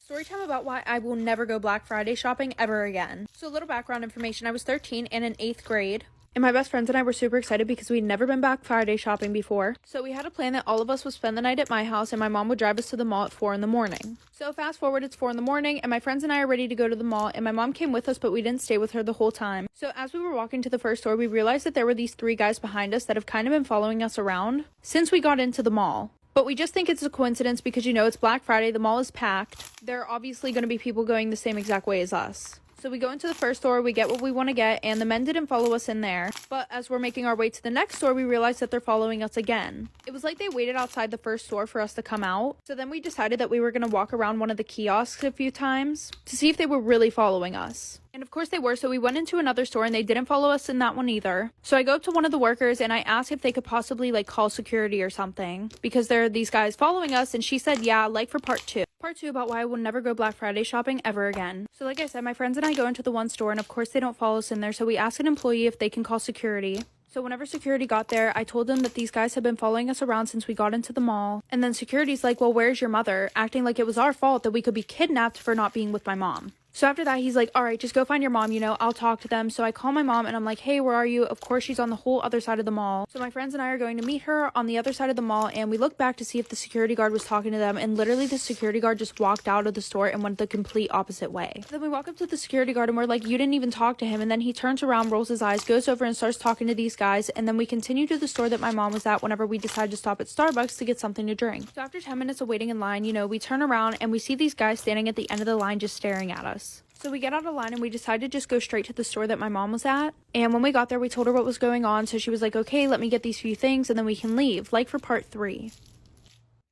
Story time about why I will never go Black Friday shopping ever again. So a little background information. I was 13 and in 8th grade. And my best friends and I were super excited because we'd never been Black Friday shopping before. So we had a plan that all of us would spend the night at my house and my mom would drive us to the mall at 4 in the morning. So fast forward, it's 4 in the morning and my friends and I are ready to go to the mall and my mom came with us, but we didn't stay with her the whole time. So as we were walking to the first store, we realized that there were these 3 guys behind us that have kind of been following us around since we got into the mall. But we just think it's a coincidence because, you know, it's Black Friday, the mall is packed. There are obviously going to be people going the same exact way as us. So we go into the first store, we get what we want to get, and the men didn't follow us in there. But as we're making our way to the next store, we realize that they're following us again. It was like they waited outside the first store for us to come out. So then we decided that we were going to walk around one of the kiosks a few times to see if they were really following us. And of course they were, so we went into another store and they didn't follow us in that one either. So I go up to one of the workers and I asked if they could possibly like call security or something because there are these guys following us, and she said yeah, like for part 2. Part 2 about why I will never go Black Friday shopping ever again. So like I said, my friends and I go into the one store and of course they don't follow us in there, so we ask an employee if they can call security. So whenever security got there, I told them that these guys have been following us around since we got into the mall. And then security's like, well, where's your mother? Acting like it was our fault that we could be kidnapped for not being with my mom. So after that, he's like, all right, just go find your mom, you know, I'll talk to them. So I call my mom and I'm like, hey, where are you? Of course, she's on the whole other side of the mall. So my friends and I are going to meet her on the other side of the mall, and we look back to see if the security guard was talking to them, and literally the security guard just walked out of the store and went the complete opposite way. Then we walk up to the security guard and we're like, you didn't even talk to him. And then he turns around, rolls his eyes, goes over and starts talking to these guys. And then we continue to the store that my mom was at whenever we decided to stop at Starbucks to get something to drink. So after 10 minutes of waiting in line, you know, we turn around and we see these guys standing at the end of the line just staring at us. So we get out of line and we decided to just go straight to the store that my mom was at. And when we got there, we told her what was going on. So she was like, okay, let me get these few things and then we can leave. Like for part 3.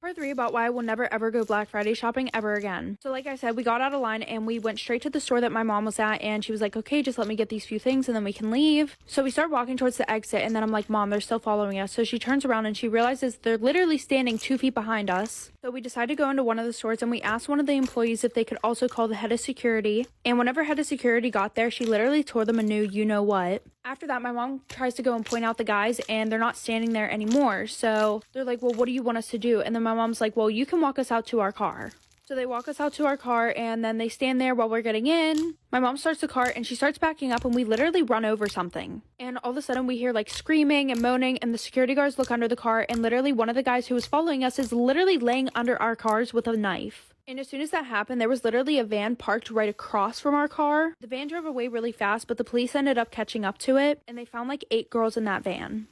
Part 3 about why I will never ever go Black Friday shopping ever again. So like I said, we got out of line and we went straight to the store that my mom was at, and she was like, okay, just let me get these few things and then we can leave. So we start walking towards the exit and then I'm like, Mom, they're still following us. So she turns around and she realizes they're literally standing 2 feet behind us. So we decided to go into one of the stores and we asked one of the employees if they could also call the head of security. And whenever head of security got there, she literally tore them a new you-know-what. After that, my mom tries to go and point out the guys and they're not standing there anymore. So they're like, well, what do you want us to do? And then my mom's like, well, you can walk us out to our car. So they walk us out to our car and then they stand there while we're getting in. My mom starts the car and she starts backing up and we literally run over something. And all of a sudden we hear like screaming and moaning, and the security guards look under the car and literally one of the guys who was following us is literally laying under our cars with a knife. And as soon as that happened, there was literally a van parked right across from our car. The van drove away really fast, but the police ended up catching up to it and they found like 8 girls in that van.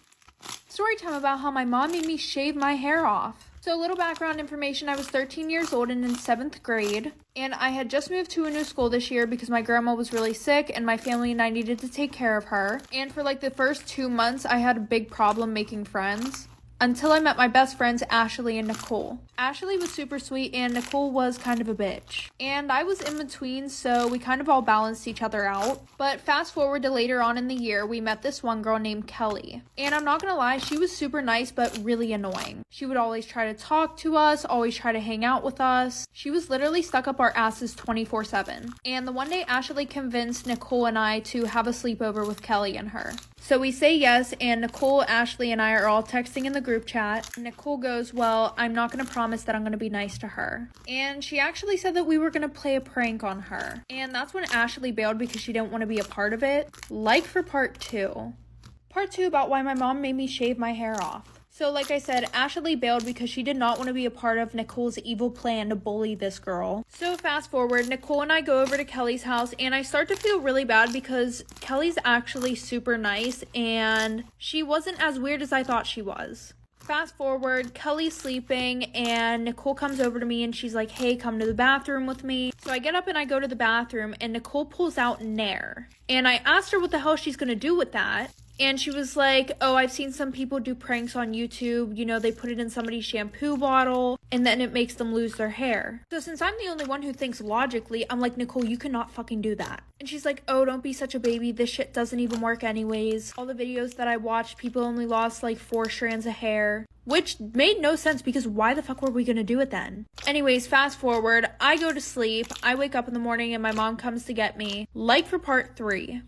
Story time about how my mom made me shave my hair off. So a little background information, I was 13 years old and in 7th grade, and I had just moved to a new school this year because my grandma was really sick and my family and I needed to take care of her. And for like the first 2 months, I had a big problem making friends. Until I met my best friends, Ashley and Nicole. Ashley was super sweet and Nicole was kind of a bitch. And I was in between, so we kind of all balanced each other out. But fast forward to later on in the year, we met this one girl named Kelly. And I'm not gonna lie, she was super nice but really annoying. She would always try to talk to us, always try to hang out with us. She was literally stuck up our asses 24/7. And the one day Ashley convinced Nicole and I to have a sleepover with Kelly and her. So we say yes, and Nicole, Ashley, and I are all texting in the group chat. Nicole goes, well, I'm not going to promise that I'm going to be nice to her. And she actually said that we were going to play a prank on her. And that's when Ashley bailed because she didn't want to be a part of it. Like for part 2. Part 2 about why my mom made me shave my hair off. So like I said, Ashley bailed because she did not want to be a part of Nicole's evil plan to bully this girl. So fast forward, Nicole and I go over to Kelly's house and I start to feel really bad because Kelly's actually super nice and she wasn't as weird as I thought she was. Fast forward, Kelly's sleeping and Nicole comes over to me and she's like, hey, come to the bathroom with me. So I get up and I go to the bathroom and Nicole pulls out Nair. And I asked her what the hell she's gonna do with that. And she was like, oh, I've seen some people do pranks on YouTube. You know, they put it in somebody's shampoo bottle and then it makes them lose their hair. So since I'm the only one who thinks logically, I'm like, Nicole, you cannot fucking do that. And she's like, oh, don't be such a baby. This shit doesn't even work anyways. All the videos that I watched, people only lost like 4 strands of hair. Which made no sense because why the fuck were we gonna do it then? Anyways, fast forward, I go to sleep. I wake up in the morning and my mom comes to get me. Like for part 3.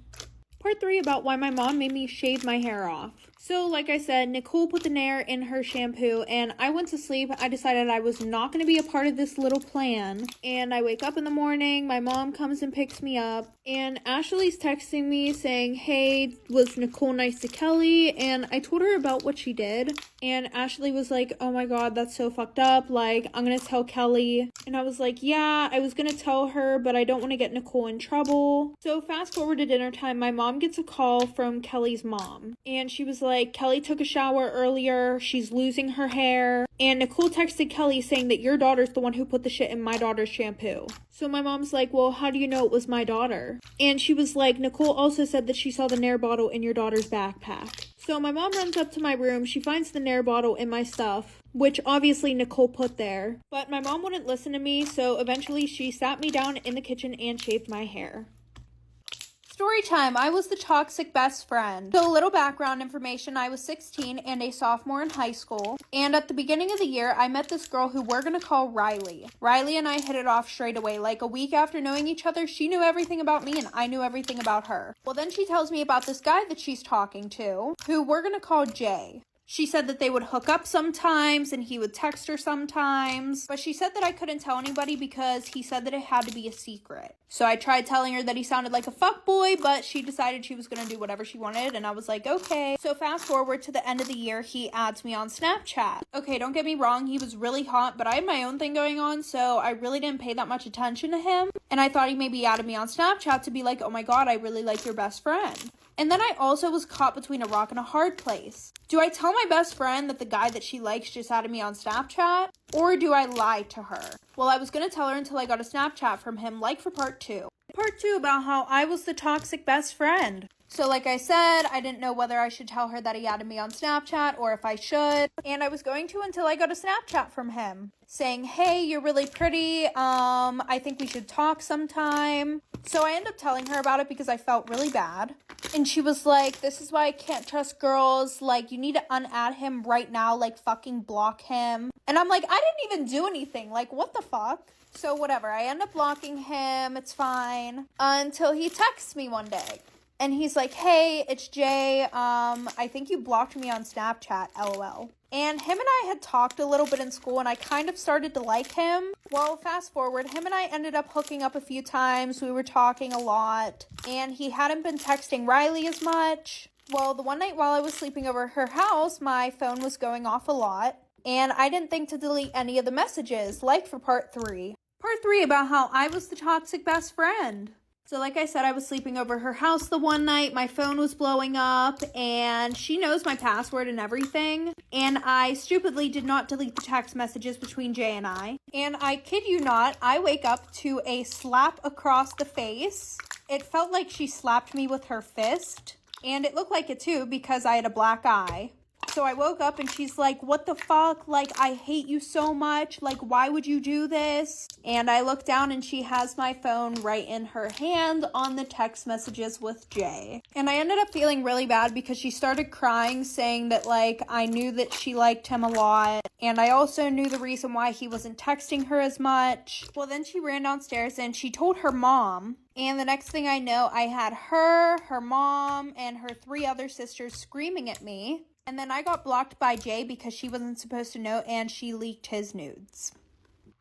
part 3 about why my mom made me shave my hair off. So like I said, Nicole put the Nair in her shampoo and I went to sleep. I decided I was not going to be a part of this little plan. And I wake up in the morning, my mom comes and picks me up, and Ashley's texting me saying, hey, was Nicole nice to Kelly? And I told her about what she did. And Ashley was like, oh my god, that's so fucked up. Like, I'm going to tell Kelly. And I was like, yeah, I was going to tell her, but I don't want to get Nicole in trouble. So fast forward to dinner time, my mom gets a call from Kelly's mom. And she was like, Kelly took a shower earlier, she's losing her hair, and Nicole texted Kelly saying that your daughter's the one who put the shit in my daughter's shampoo. So my mom's like, well, how do you know it was my daughter? And she was like, Nicole also said that she saw the Nair bottle in your daughter's backpack. So my mom runs up to my room, she finds the Nair bottle in my stuff, which obviously Nicole put there. But my mom wouldn't listen to me, so eventually she sat me down in the kitchen and shaved my hair. Story time. I was the toxic best friend. So a little background information. I was 16 and a sophomore in high school. And at the beginning of the year, I met this girl who we're going to call Riley. Riley and I hit it off straight away. Like a week after knowing each other, she knew everything about me and I knew everything about her. Well, then she tells me about this guy that she's talking to, who we're going to call Jay. She said that they would hook up sometimes and he would text her sometimes. But she said that I couldn't tell anybody because he said that it had to be a secret. So I tried telling her that he sounded like a fuckboy, but she decided she was going to do whatever she wanted. And I was like, okay. So fast forward to the end of the year, he adds me on Snapchat. Okay, don't get me wrong. He was really hot, but I had my own thing going on. So I really didn't pay that much attention to him. And I thought he maybe added me on Snapchat to be like, oh my god, I really like your best friend. And then I also was caught between a rock and a hard place. Do I tell my best friend that the guy that she likes just added me on Snapchat? Or do I lie to her? Well, I was going to tell her until I got a Snapchat from him, like for part 2. Part 2 about how I was the toxic best friend. So like I said, I didn't know whether I should tell her that he added me on Snapchat or if I should. And I was going to until I got a Snapchat from him saying, hey, you're really pretty. I think we should talk sometime. So I ended up telling her about it because I felt really bad. And she was like, this is why I can't trust girls. Like, you need to unadd him right now. Like, fucking block him. And I'm like, I didn't even do anything. Like, what the fuck? So whatever. I end up blocking him. It's fine. Until he texts me one day. And he's like, hey, it's Jay. I think you blocked me on Snapchat, LOL. And him and I had talked a little bit in school and I kind of started to like him. Well, fast forward, him and I ended up hooking up a few times. We were talking a lot and he hadn't been texting Riley as much. Well, the one night while I was sleeping over at her house, my phone was going off a lot and I didn't think to delete any of the messages, like for part 3. Part 3 about how I was the toxic best friend. So like I said, I was sleeping over her house the one night, my phone was blowing up, and she knows my password and everything, and I stupidly did not delete the text messages between Jay and I. And I kid you not, I wake up to a slap across the face. It felt like she slapped me with her fist, and it looked like it too because I had a black eye. So I woke up and she's like, what the fuck? Like, I hate you so much. Like, why would you do this? And I look down and she has my phone right in her hand on the text messages with Jay. And I ended up feeling really bad because she started crying saying that, like, I knew that she liked him a lot. And I also knew the reason why he wasn't texting her as much. Well, then she ran downstairs and she told her mom. And the next thing I know, I had her mom, and her 3 other sisters screaming at me. And then I got blocked by Jay because she wasn't supposed to know and she leaked his nudes.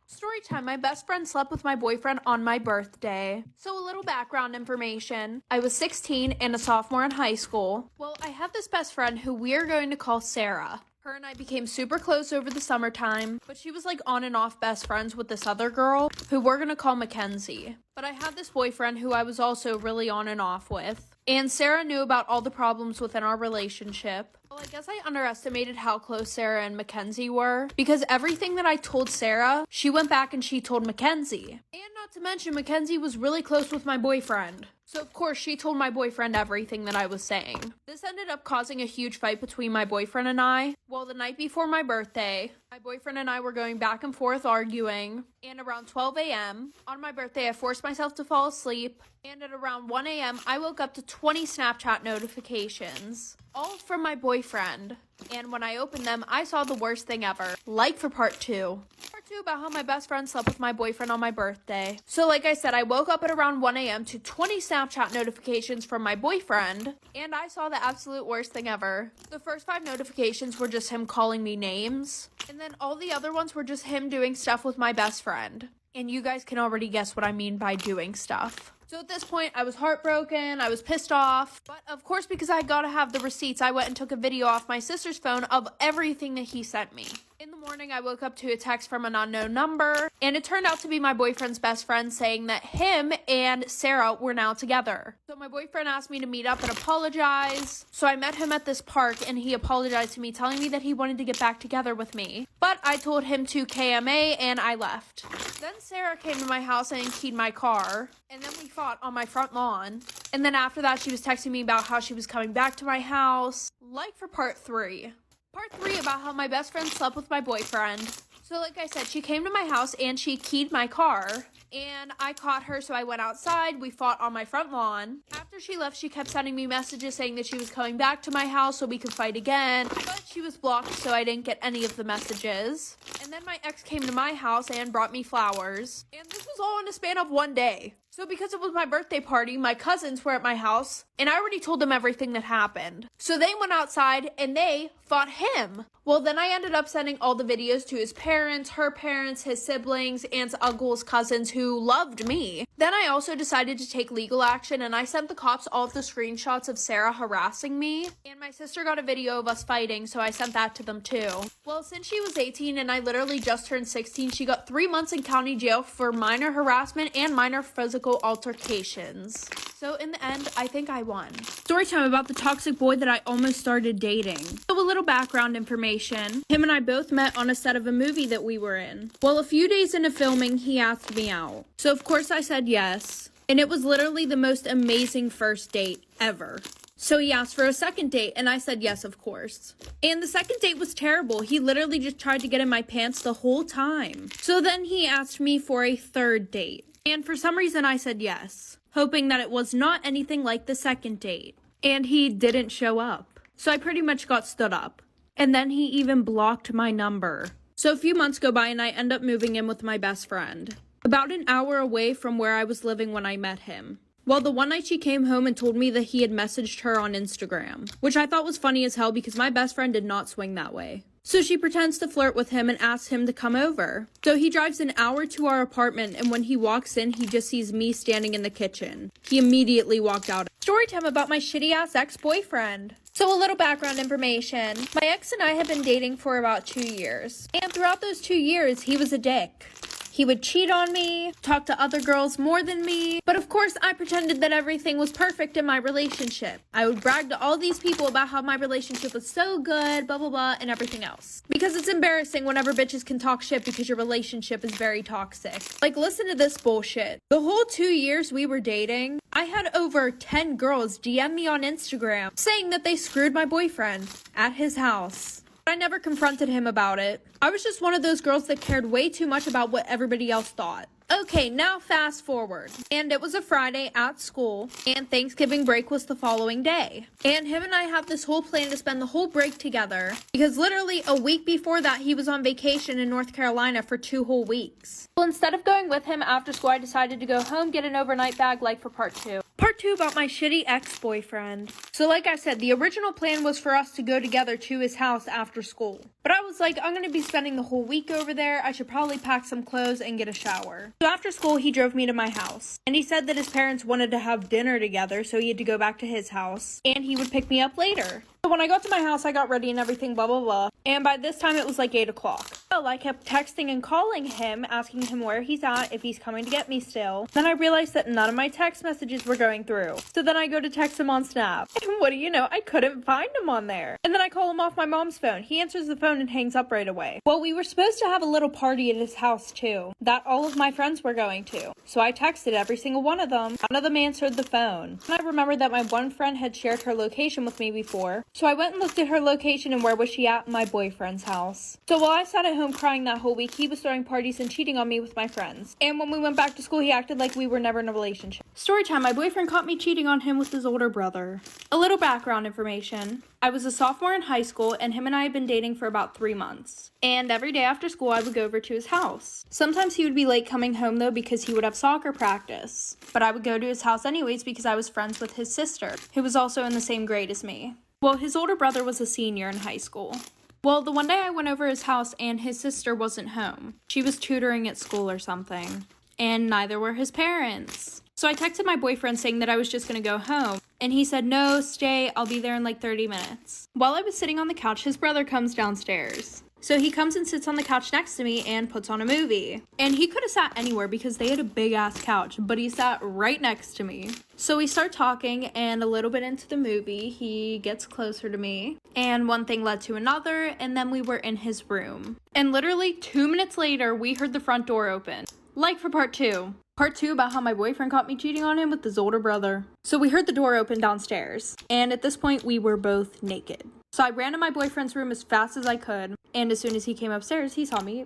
Story time. My best friend slept with my boyfriend on my birthday. So a little background information. I was 16 and a sophomore in high school. Well, I have this best friend who we're going to call Sarah. Her and I became super close over the summertime, but she was like on and off best friends with this other girl who we're going to call Mackenzie. But I had this boyfriend who I was also really on and off with. And Sarah knew about all the problems within our relationship. Well, I guess I underestimated how close Sarah and Mackenzie were because everything that I told Sarah, she went back and she told Mackenzie. And not to mention, Mackenzie was really close with my boyfriend. So of course she told my boyfriend everything that I was saying. This ended up causing a huge fight between my boyfriend and I. Well, the night before my birthday, my boyfriend and I were going back and forth arguing. And around 12 a.m. on my birthday, I forced myself to fall asleep. And at around 1 a.m., I woke up to 20 Snapchat notifications. all from my boyfriend. And when I opened them, I saw the worst thing ever. Like for part 2. Part 2 about how my best friend slept with my boyfriend on my birthday. So like I said, I woke up at around 1 a.m. to 20 Snapchat notifications from my boyfriend. And I saw the absolute worst thing ever. The first 5 notifications were just him calling me names. And then all the other ones were just him doing stuff with my best friend. And you guys can already guess what I mean by doing stuff. So at this point, I was heartbroken, I was pissed off, but of course, because I gotta have the receipts, I went and took a video off my sister's phone of everything that he sent me. In the morning, I woke up to a text from an unknown number, and it turned out to be my boyfriend's best friend saying that him and Sarah were now together. So my boyfriend asked me to meet up and apologize. So I met him at this park, and he apologized to me, telling me that he wanted to get back together with me. But I told him to KMA, and I left. Then Sarah came to my house and keyed my car, and then we fought on my front lawn. And then after that, she was texting me about how she was coming back to my house. Like for part 3. Part 3 about how my best friend slept with my boyfriend. So like I said, she came to my house and she keyed my car. And I caught her, so I went outside. We fought on my front lawn. After she left, she kept sending me messages saying that she was coming back to my house so we could fight again. But she was blocked, so I didn't get any of the messages. And then my ex came to my house and brought me flowers. And this was all in a span of 1 day. So because it was my birthday party, my cousins were at my house, and I already told them everything that happened. So they went outside, and they fought him. Well, then I ended up sending all the videos to his parents, her parents, his siblings, aunts, uncles, cousins who loved me. Then I also decided to take legal action, and I sent the cops all of the screenshots of Sarah harassing me. And my sister got a video of us fighting, so I sent that to them too. Well, since she was 18 and I literally just turned 16, she got 3 months in county jail for minor harassment and minor physical altercations. So in the end, I think I won. Storytime about the toxic boy that I almost started dating. So a little background information. Him and I both met on a set of a movie that we were in. Well, a few days into filming, he asked me out. So of course I said yes. And it was literally the most amazing first date ever. So he asked for a second date, and I said yes, of course. And the second date was terrible. He literally just tried to get in my pants the whole time. So then he asked me for a third date. And for some reason I said yes, hoping that it was not anything like the second date. And he didn't show up. So I pretty much got stood up. And then he even blocked my number. So a few months go by and I end up moving in with my best friend. About an hour away from where I was living when I met him. Well, the one night she came home and told me that he had messaged her on Instagram, which I thought was funny as hell because my best friend did not swing that way. So she pretends to flirt with him and asks him to come over. So he drives an hour to our apartment, and when he walks in, he just sees me standing in the kitchen. He immediately walked out. Storytime about my shitty-ass ex-boyfriend. So a little background information. My ex and I have been dating for about 2 years. And throughout those 2 years, he was a dick. He would cheat on me, talk to other girls more than me, but of course I pretended that everything was perfect in my relationship. I would brag to all these people about how my relationship was so good, blah blah blah, and everything else. Because it's embarrassing whenever bitches can talk shit because your relationship is very toxic. Like, listen to this bullshit. The whole 2 years we were dating, I had over 10 girls DM me on Instagram saying that they screwed my boyfriend at his house. I never confronted him about it. I was just one of those girls that cared way too much about what everybody else thought. Okay, now fast forward. And it was a Friday at school, and Thanksgiving break was the following day. And him and I have this whole plan to spend the whole break together, because literally a week before that, he was on vacation in North Carolina for 2 whole weeks. Well, instead of going with him after school, I decided to go home, get an overnight bag like for part 2. Part 2 about my shitty ex-boyfriend. So like I said, the original plan was for us to go together to his house after school. But I was like, I'm going to be spending the whole week over there. I should probably pack some clothes and get a shower. So after school, he drove me to my house. And he said that his parents wanted to have dinner together, so he had to go back to his house. And he would pick me up later. So when I got to my house, I got ready and everything, blah, blah, blah. And by this time, it was like 8 o'clock. So I kept texting and calling him, asking him where he's at, if he's coming to get me still. Then I realized that none of my text messages were going through. So then I go to text him on Snap. And what do you know? I couldn't find him on there. And then I call him off my mom's phone. He answers the phone and hangs up right away. Well, we were supposed to have a little party at his house too, that all of my friends were going to. So I texted every single one of them. None of them answered the phone. And I remembered that my one friend had shared her location with me before. So I went and looked at her location and where was she at? My boyfriend's house. So while I sat at home home crying that whole week, he was throwing parties and cheating on me with my friends. And when we went back to school, he acted like we were never in a relationship. Storytime, my boyfriend caught me cheating on him with his older brother. A little background information. I was a sophomore in high school, and him and I had been dating for about 3 months. And every day after school, I would go over to his house. Sometimes he would be late coming home, though, because he would have soccer practice. But I would go to his house anyways because I was friends with his sister, who was also in the same grade as me. Well, his older brother was a senior in high school. Well, the one day I went over his house and his sister wasn't home. She was tutoring at school or something. And neither were his parents. So I texted my boyfriend saying that I was just going to go home. And he said, no, stay, I'll be there in like 30 minutes. While I was sitting on the couch, his brother comes downstairs. So he comes and sits on the couch next to me and puts on a movie. And he could have sat anywhere because they had a big ass couch, but he sat right next to me. So we start talking, and a little bit into the movie, he gets closer to me. And one thing led to another, and then we were in his room. And literally 2 minutes later, we heard the front door open. Like for part 2. Part 2 about how my boyfriend caught me cheating on him with his older brother. So we heard the door open downstairs, and at this point we were both naked. So I ran to my boyfriend's room as fast as I could, and as soon as he came upstairs, he saw me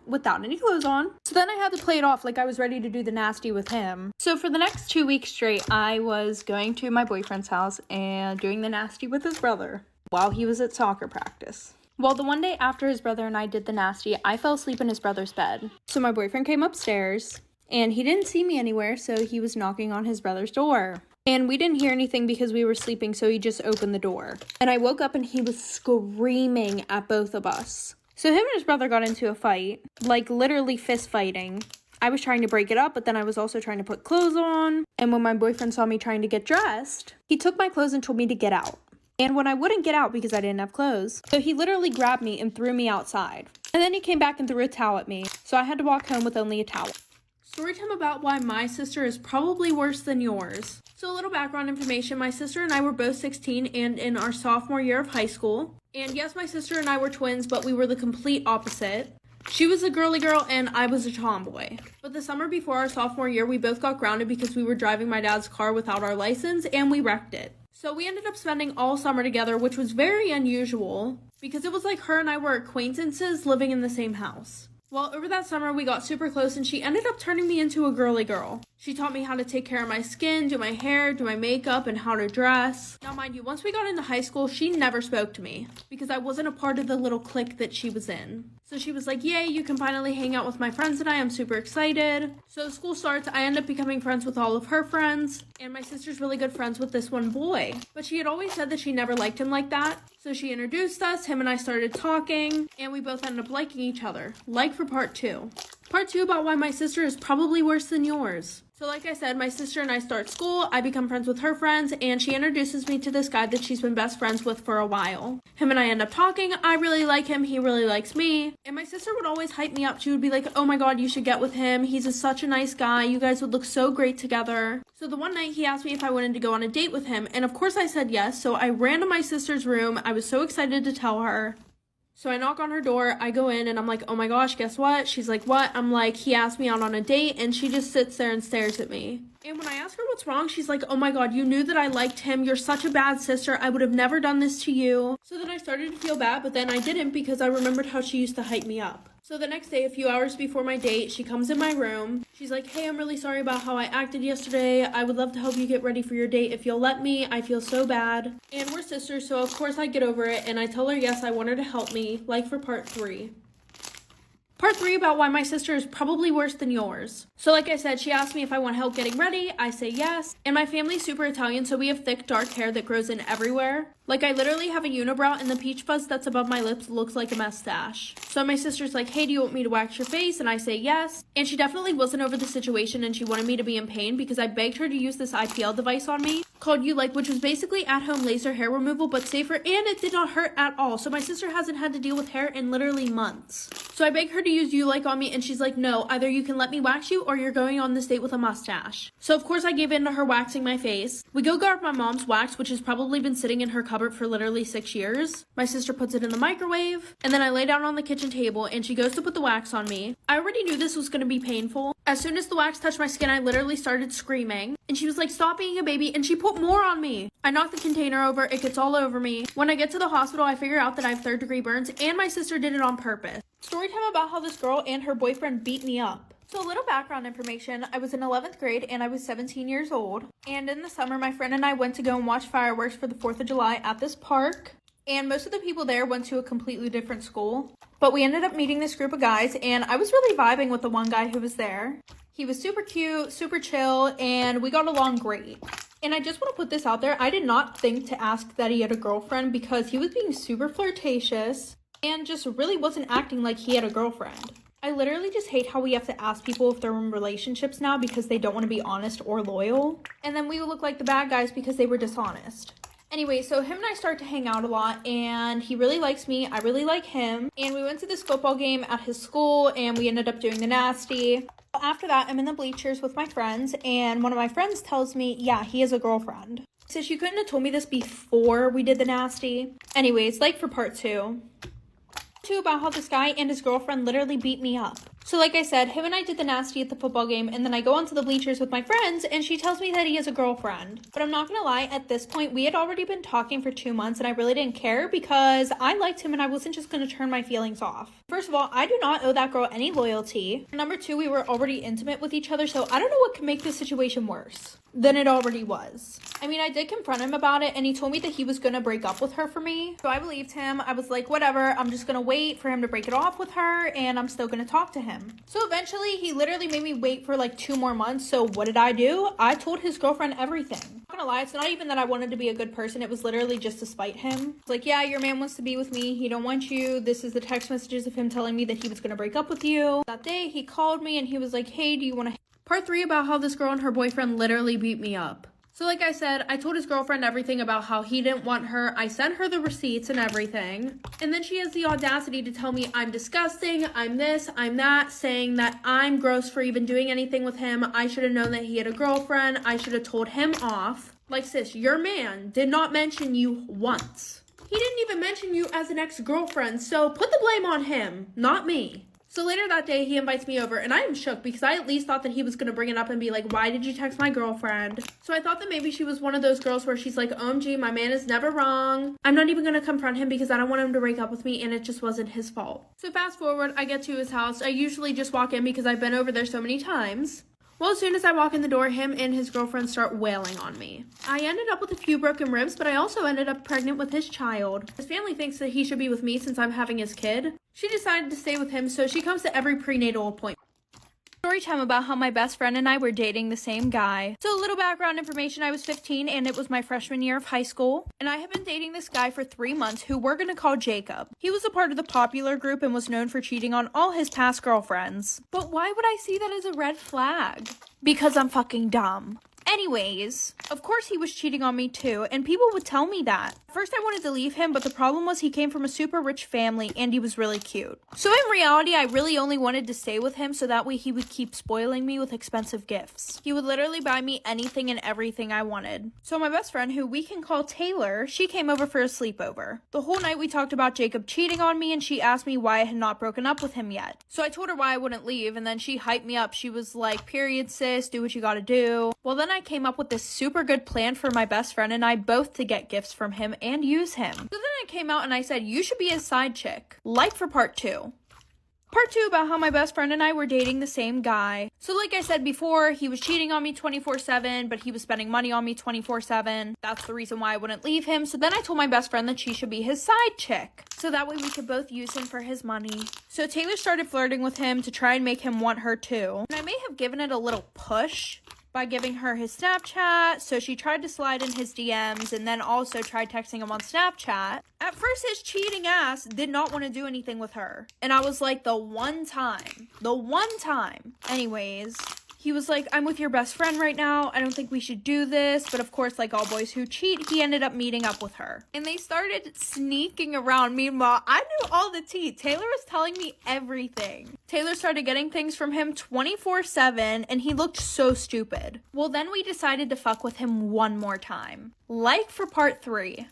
without any clothes on. So then I had to play it off like I was ready to do the nasty with him. So for the next 2 weeks straight, I was going to my boyfriend's house and doing the nasty with his brother while he was at soccer practice. Well, the one day after his brother and I did the nasty, I fell asleep in his brother's bed. So my boyfriend came upstairs, and he didn't see me anywhere, so he was knocking on his brother's door. And we didn't hear anything because we were sleeping, so he just opened the door. And I woke up and he was screaming at both of us. So him and his brother got into a fight, like literally fist fighting. I was trying to break it up, but then I was also trying to put clothes on. And when my boyfriend saw me trying to get dressed, he took my clothes and told me to get out. And when I wouldn't get out because I didn't have clothes, so he literally grabbed me and threw me outside. And then he came back and threw a towel at me, so I had to walk home with only a towel. Storytime about why my sister is probably worse than yours. So a little background information, my sister and I were both 16 and in our sophomore year of high school. And yes, my sister and I were twins, but we were the complete opposite. She was a girly girl and I was a tomboy. But the summer before our sophomore year, we both got grounded because we were driving my dad's car without our license and we wrecked it. So we ended up spending all summer together, which was very unusual because it was like her and I were acquaintances living in the same house. Well, over that summer, we got super close and she ended up turning me into a girly girl. She taught me how to take care of my skin, do my hair, do my makeup, and how to dress. Now, mind you, once we got into high school, she never spoke to me because I wasn't a part of the little clique that she was in. So she was like, yay, you can finally hang out with my friends and I'm super excited. So school starts, I end up becoming friends with all of her friends, and my sister's really good friends with this one boy. But she had always said that she never liked him like that. So she introduced us, him and I started talking, and we both ended up liking each other. Like for part 2. Part 2 about why my sister is probably worse than yours. So like I said, my sister and I start school, I become friends with her friends, and she introduces me to this guy that she's been best friends with for a while. Him and I end up talking, I really like him, he really likes me, and my sister would always hype me up. She would be like, oh my god, you should get with him, he's such a nice guy, you guys would look so great together. So the one night he asked me if I wanted to go on a date with him, and of course I said yes, so I ran to my sister's room, I was so excited to tell her. So I knock on her door, I go in, and I'm like, oh my gosh, guess what? She's like, what? I'm like, he asked me out on a date, and she just sits there and stares at me. And when I ask her what's wrong, she's like, oh my god, you knew that I liked him, you're such a bad sister, I would have never done this to you. So then I started to feel bad, but then I didn't because I remembered how she used to hype me up. So the next day, a few hours before my date, she comes in my room. She's like, hey, I'm really sorry about how I acted yesterday. I would love to help you get ready for your date if you'll let me. I feel so bad. And we're sisters, so of course I get over it, and I tell her yes, I want her to help me, like for part 3. Part 3 about why my sister is probably worse than yours. So like I said, she asked me if I want help getting ready. I say yes. And my family's super Italian, so we have thick, dark hair that grows in everywhere. Like I literally have a unibrow, and the peach fuzz that's above my lips looks like a mustache. So my sister's like, hey, do you want me to wax your face? And I say yes. And she definitely wasn't over the situation, and she wanted me to be in pain because I begged her to use this IPL device on me called U-Like, which was basically at-home laser hair removal, but safer, and it did not hurt at all. So my sister hasn't had to deal with hair in literally months. So I begged her to use U-Like on me, and she's like, no, either you can let me wax you or you're going on this date with a mustache. So of course I gave in to her waxing my face. We go grab my mom's wax, which has probably been sitting in her cupboard for literally 6 years. My sister puts it in the microwave, and then I lay down on the kitchen table, and she goes to put the wax on me. I already knew this was going to be painful. As soon as the wax touched my skin, I literally started screaming, and she was like, stop being a baby, and she put more on me. I knock the container over, it gets all over me. When I get to the hospital, I figure out that I have 3rd-degree burns, and my sister did it on purpose. Story time about how this girl and her boyfriend beat me up. So a little background information, I was in 11th grade and I was 17 years old. And in the summer, my friend and I went to go and watch fireworks for the 4th of July at this park. And most of the people there went to a completely different school. But we ended up meeting this group of guys and I was really vibing with the one guy who was there. He was super cute, super chill, and we got along great. And I just want to put this out there, I did not think to ask that he had a girlfriend because he was being super flirtatious and just really wasn't acting like he had a girlfriend. I literally just hate how we have to ask people if they're in relationships now because they don't want to be honest or loyal. And then we look like the bad guys because they were dishonest. Anyway, so him and I start to hang out a lot and he really likes me, I really like him. And we went to this football game at his school and we ended up doing the nasty. After that, I'm in the bleachers with my friends and one of my friends tells me, yeah, he has a girlfriend. So she couldn't have told me this before we did the nasty. Anyways, like for part 2. About how this guy and his girlfriend literally beat me up. So like I said, him and I did the nasty at the football game and then I go onto the bleachers with my friends and she tells me that he has a girlfriend. But I'm not gonna lie, at this point we had already been talking for 2 months and I really didn't care because I liked him and I wasn't just gonna turn my feelings off. First of all, I do not owe that girl any loyalty. Number 2, we were already intimate with each other, so I don't know what could make this situation worse than it already was. I mean, I did confront him about it and he told me that he was gonna break up with her for me. So I believed him. I was like, whatever, I'm just gonna wait for him to break it off with her and I'm still gonna talk to him. So eventually he literally made me wait for like 2 more months. So what did I do? I told his girlfriend everything. I'm not gonna lie, it's not even that I wanted to be a good person. It was literally just to spite him. It's like, yeah, your man wants to be with me. He don't want you. This is the text messages of him telling me that he was gonna break up with you. That day he called me and he was like, hey, do you wanna... Part 3 about how this girl and her boyfriend literally beat me up. So like I said, I told his girlfriend everything about how he didn't want her. I sent her the receipts and everything. And then she has the audacity to tell me I'm disgusting, I'm this, I'm that, saying that I'm gross for even doing anything with him. I should have known that he had a girlfriend. I should have told him off. Like, sis, your man did not mention you once. He didn't even mention you as an ex-girlfriend, so put the blame on him, not me. So later that day, he invites me over, and I am shook because I at least thought that he was going to bring it up and be like, why did you text my girlfriend? So I thought that maybe she was one of those girls where she's like, OMG, my man is never wrong. I'm not even going to confront him because I don't want him to break up with me, and it just wasn't his fault. So fast forward, I get to his house. I usually just walk in because I've been over there so many times. Well, as soon as I walk in the door, him and his girlfriend start wailing on me. I ended up with a few broken ribs, but I also ended up pregnant with his child. His family thinks that he should be with me since I'm having his kid. She decided to stay with him, so she comes to every prenatal appointment. Story time about how my best friend and I were dating the same guy. So a little background information, I was 15 and it was my freshman year of high school. And I had been dating this guy for 3 months who we're gonna call Jacob. He was a part of the popular group and was known for cheating on all his past girlfriends. But why would I see that as a red flag? Because I'm fucking dumb. Anyways, of course he was cheating on me too, and people would tell me that. First I wanted to leave him, but the problem was he came from a super rich family and he was really cute. So in reality, I really only wanted to stay with him so that way he would keep spoiling me with expensive gifts. He would literally buy me anything and everything I wanted. So my best friend, who we can call Taylor, she came over for a sleepover. The whole night we talked about Jacob cheating on me and she asked me why I had not broken up with him yet. So I told her why I wouldn't leave and then she hyped me up. She was like, period sis, do what you gotta do. Well then I came up with this super good plan for my best friend and I both to get gifts from him and use him. So then I came out and I said, you should be his side chick. Like for part 2. Part 2 about how my best friend and I were dating the same guy. So like I said before, he was cheating on me 24/7, but he was spending money on me 24/7. That's the reason why I wouldn't leave him. So then I told my best friend that she should be his side chick. So that way we could both use him for his money. So Taylor started flirting with him to try and make him want her too. And I may have given it a little push by giving her his Snapchat, so she tried to slide in his DMs and then also tried texting him on Snapchat. At first, his cheating ass did not want to do anything with her. And I was like, the one time. Anyways, he was like, I'm with your best friend right now. I don't think we should do this. But of course, like all boys who cheat, he ended up meeting up with her. And they started sneaking around. Meanwhile, I knew all the tea. Taylor was telling me everything. Taylor started getting things from him 24/7 and he looked so stupid. Well, then we decided to fuck with him one more time. Like for part 3.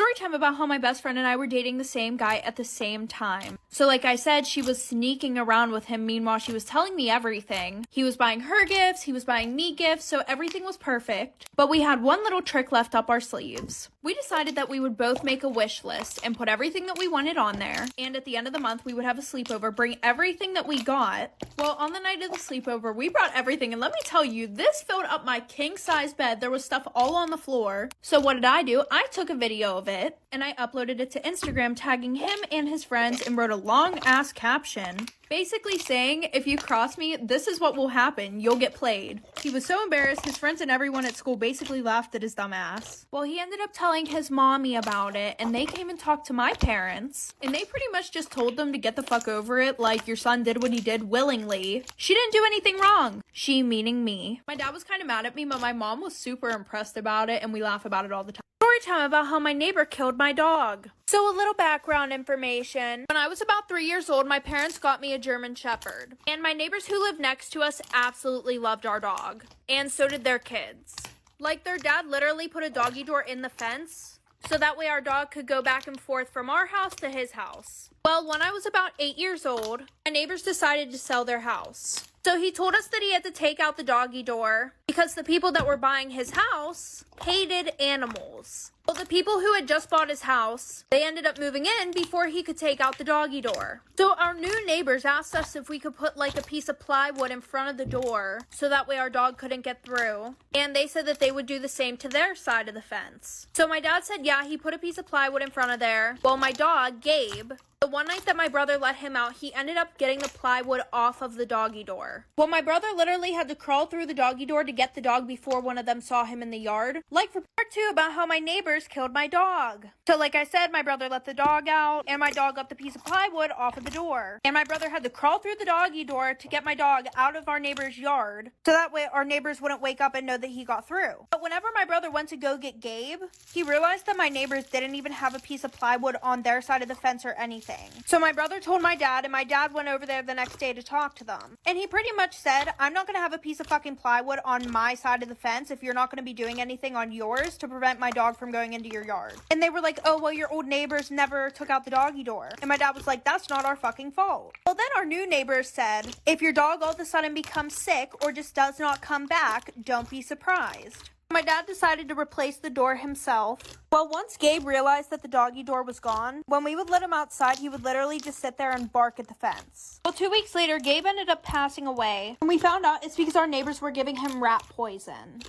Story time about how my best friend and I were dating the same guy at the same time. So like I said, she was sneaking around with him. Meanwhile, she was telling me everything. He was buying her gifts. He was buying me gifts. So everything was perfect. But we had one little trick left up our sleeves. We decided that we would both make a wish list and put everything that we wanted on there. And at the end of the month, we would have a sleepover, bring everything that we got. Well, on the night of the sleepover, we brought everything. And let me tell you, this filled up my king-size bed. There was stuff all on the floor. So what did I do? I took a video of it and I uploaded it to Instagram, tagging him and his friends, and wrote a long-ass caption basically saying, if you cross me, this is what will happen. You'll get played. He was so embarrassed. His friends and everyone at school basically laughed at his dumb ass. Well, he ended up telling his mommy about it, and they came and talked to my parents, and they pretty much just told them to get the fuck over it, like your son did what he did willingly. She didn't do anything wrong. She meaning me. My dad was kind of mad at me, but my mom was super impressed about it, and we laugh about it all the time. Story time about how my neighbor killed my dog. So a little background information. When I was about 3 years old, my parents got me a German Shepherd. And my neighbors who lived next to us absolutely loved our dog. And so did their kids. Like their dad literally put a doggy door in the fence, so that way our dog could go back and forth from our house to his house. Well, when I was about 8 years old, my neighbors decided to sell their house. So he told us that he had to take out the doggy door because the people that were buying his house hated animals. Well, the people who had just bought his house, they ended up moving in before he could take out the doggy door. So our new neighbors asked us if we could put like a piece of plywood in front of the door so that way our dog couldn't get through. And they said that they would do the same to their side of the fence. So my dad said, yeah, he put a piece of plywood in front of there. Well, my dog, Gabe, the one night that my brother let him out, he ended up getting the plywood off of the doggy door. Well, my brother literally had to crawl through the doggy door to get the dog before one of them saw him in the yard. Like for part 2 about how my neighbors killed my dog. So like I said, my brother let the dog out and my dog got the piece of plywood off of the door. And my brother had to crawl through the doggy door to get my dog out of our neighbor's yard, so that way our neighbors wouldn't wake up and know that he got through. But whenever my brother went to go get Gabe, he realized that my neighbors didn't even have a piece of plywood on their side of the fence or anything. So my brother told my dad, and my dad went over there the next day to talk to them. And he pretty much said, I'm not going to have a piece of fucking plywood on my side of the fence if you're not going to be doing anything on yours to prevent my dog from going into your yard. And they were like, oh, well, your old neighbors never took out the doggy door. And my dad was like, that's not our fucking fault. Well, then our new neighbors said, if your dog all of a sudden becomes sick or just does not come back, don't be surprised. My dad decided to replace the door himself. Well, once Gabe realized that the doggy door was gone, when we would let him outside, he would literally just sit there and bark at the fence. Well, 2 weeks later, Gabe ended up passing away. And we found out it's because our neighbors were giving him rat poison.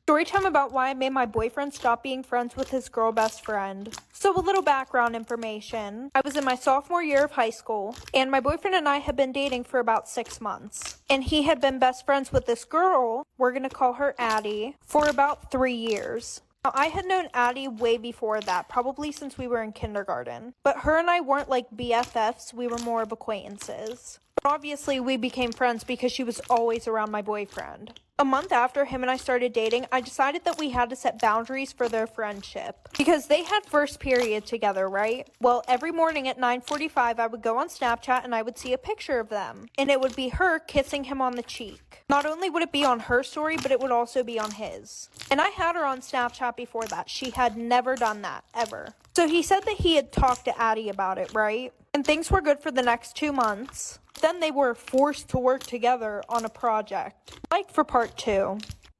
Story time about why I made my boyfriend stop being friends with his girl best friend. So a little background information. I was in my sophomore year of high school, and my boyfriend and I had been dating for about 6 months. And he had been best friends with this girl, we're gonna call her Addie, for about 3 years. Now, I had known Addie way before that, probably since we were in kindergarten. But her and I weren't like BFFs, we were more of acquaintances. But obviously, we became friends because she was always around my boyfriend. A month after him and I started dating, I decided that we had to set boundaries for their friendship. Because they had first period together, right? Well, every morning at 9:45, I would go on Snapchat and I would see a picture of them. And it would be her kissing him on the cheek. Not only would it be on her story, but it would also be on his. And I had her on Snapchat before that. She had never done that, ever. So he said that he had talked to Addie about it, right? And things were good for the next 2 months. Then they were forced to work together on a project. Like for part 2.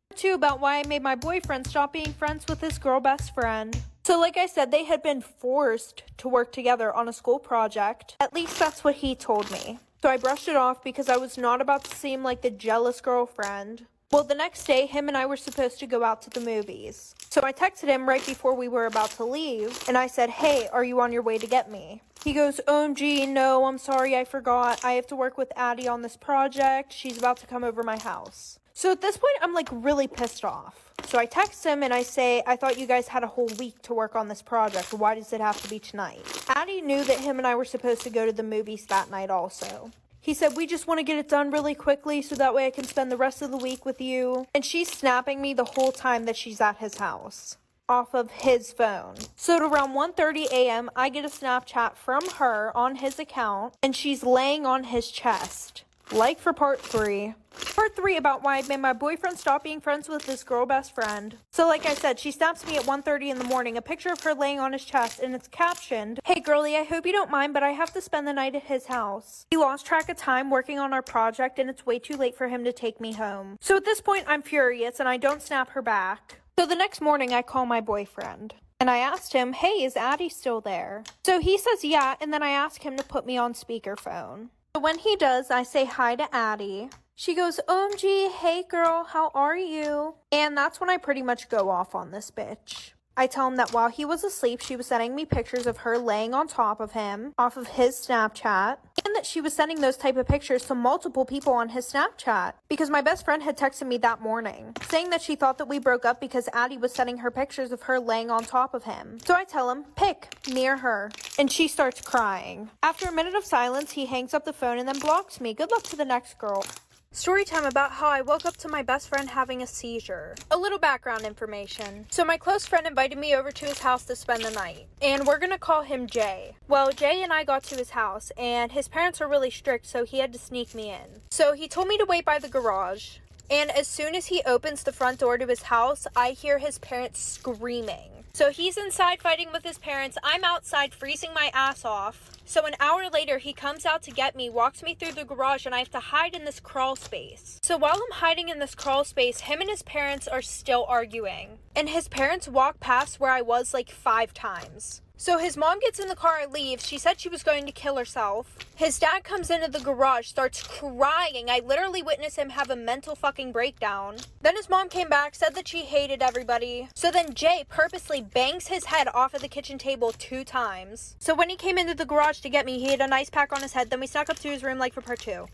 Part 2 about why I made my boyfriend stop being friends with his girl best friend. So like I said, they had been forced to work together on a school project. At least that's what he told me. So I brushed it off because I was not about to seem like the jealous girlfriend. Well, the next day, him and I were supposed to go out to the movies. So I texted him right before we were about to leave, and I said, hey, are you on your way to get me? He goes, OMG, no, I'm sorry, I forgot. I have to work with Addie on this project. She's about to come over my house. So at this point, I'm like really pissed off. So I text him and I say, I thought you guys had a whole week to work on this project. Why does it have to be tonight? Addie knew that him and I were supposed to go to the movies that night also. He said, we just want to get it done really quickly so that way I can spend the rest of the week with you. And she's snapping me the whole time that she's at his house off of his phone. So at around 1:30 a.m., I get a Snapchat from her on his account, and she's laying on his chest. Like for part 3. Part 3 about why I made my boyfriend stop being friends with his girl best friend. So like I said, she snaps me at 1:30 in the morning, a picture of her laying on his chest, and it's captioned, "Hey girlie, I hope you don't mind, but I have to spend the night at his house. He lost track of time working on our project and it's way too late for him to take me home." So at this point, I'm furious and I don't snap her back. So the next morning, I call my boyfriend. And I asked him, "Hey, is Addie still there?" So he says yeah, and then I ask him to put me on speakerphone. So when he does, I say hi to Addie. She goes, "OMG, hey girl, how are you?" And that's when I pretty much go off on this bitch. I tell him that while he was asleep, she was sending me pictures of her laying on top of him off of his Snapchat, and that she was sending those type of pictures to multiple people on his Snapchat because my best friend had texted me that morning saying that she thought that we broke up because Addie was sending her pictures of her laying on top of him. So I tell him, "Pick, near her," and she starts crying. After a minute of silence, he hangs up the phone and then blocks me. Good luck to the next girl. Story time about how I woke up to my best friend having a seizure. A little background information. So my close friend invited me over to his house to spend the night, and we're gonna call him Jay. Well, Jay and I got to his house, and his parents are really strict, so he had to sneak me in. So he told me to wait by the garage, and as soon as he opens the front door to his house, I hear his parents screaming. So he's inside fighting with his parents, I'm outside freezing my ass off. So an hour later, he comes out to get me, walks me through the garage, and I have to hide in this crawl space. So while I'm hiding in this crawl space, him and his parents are still arguing. And his parents walk past where I was like 5 times. So his mom gets in the car and leaves. She said she was going to kill herself. His dad comes into the garage, starts crying. I literally witnessed him have a mental fucking breakdown. Then his mom came back, said that she hated everybody. So then Jay purposely bangs his head off of the kitchen table 2 times. So when he came into the garage to get me, he had an ice pack on his head. Then we snuck up to his room like for part 2.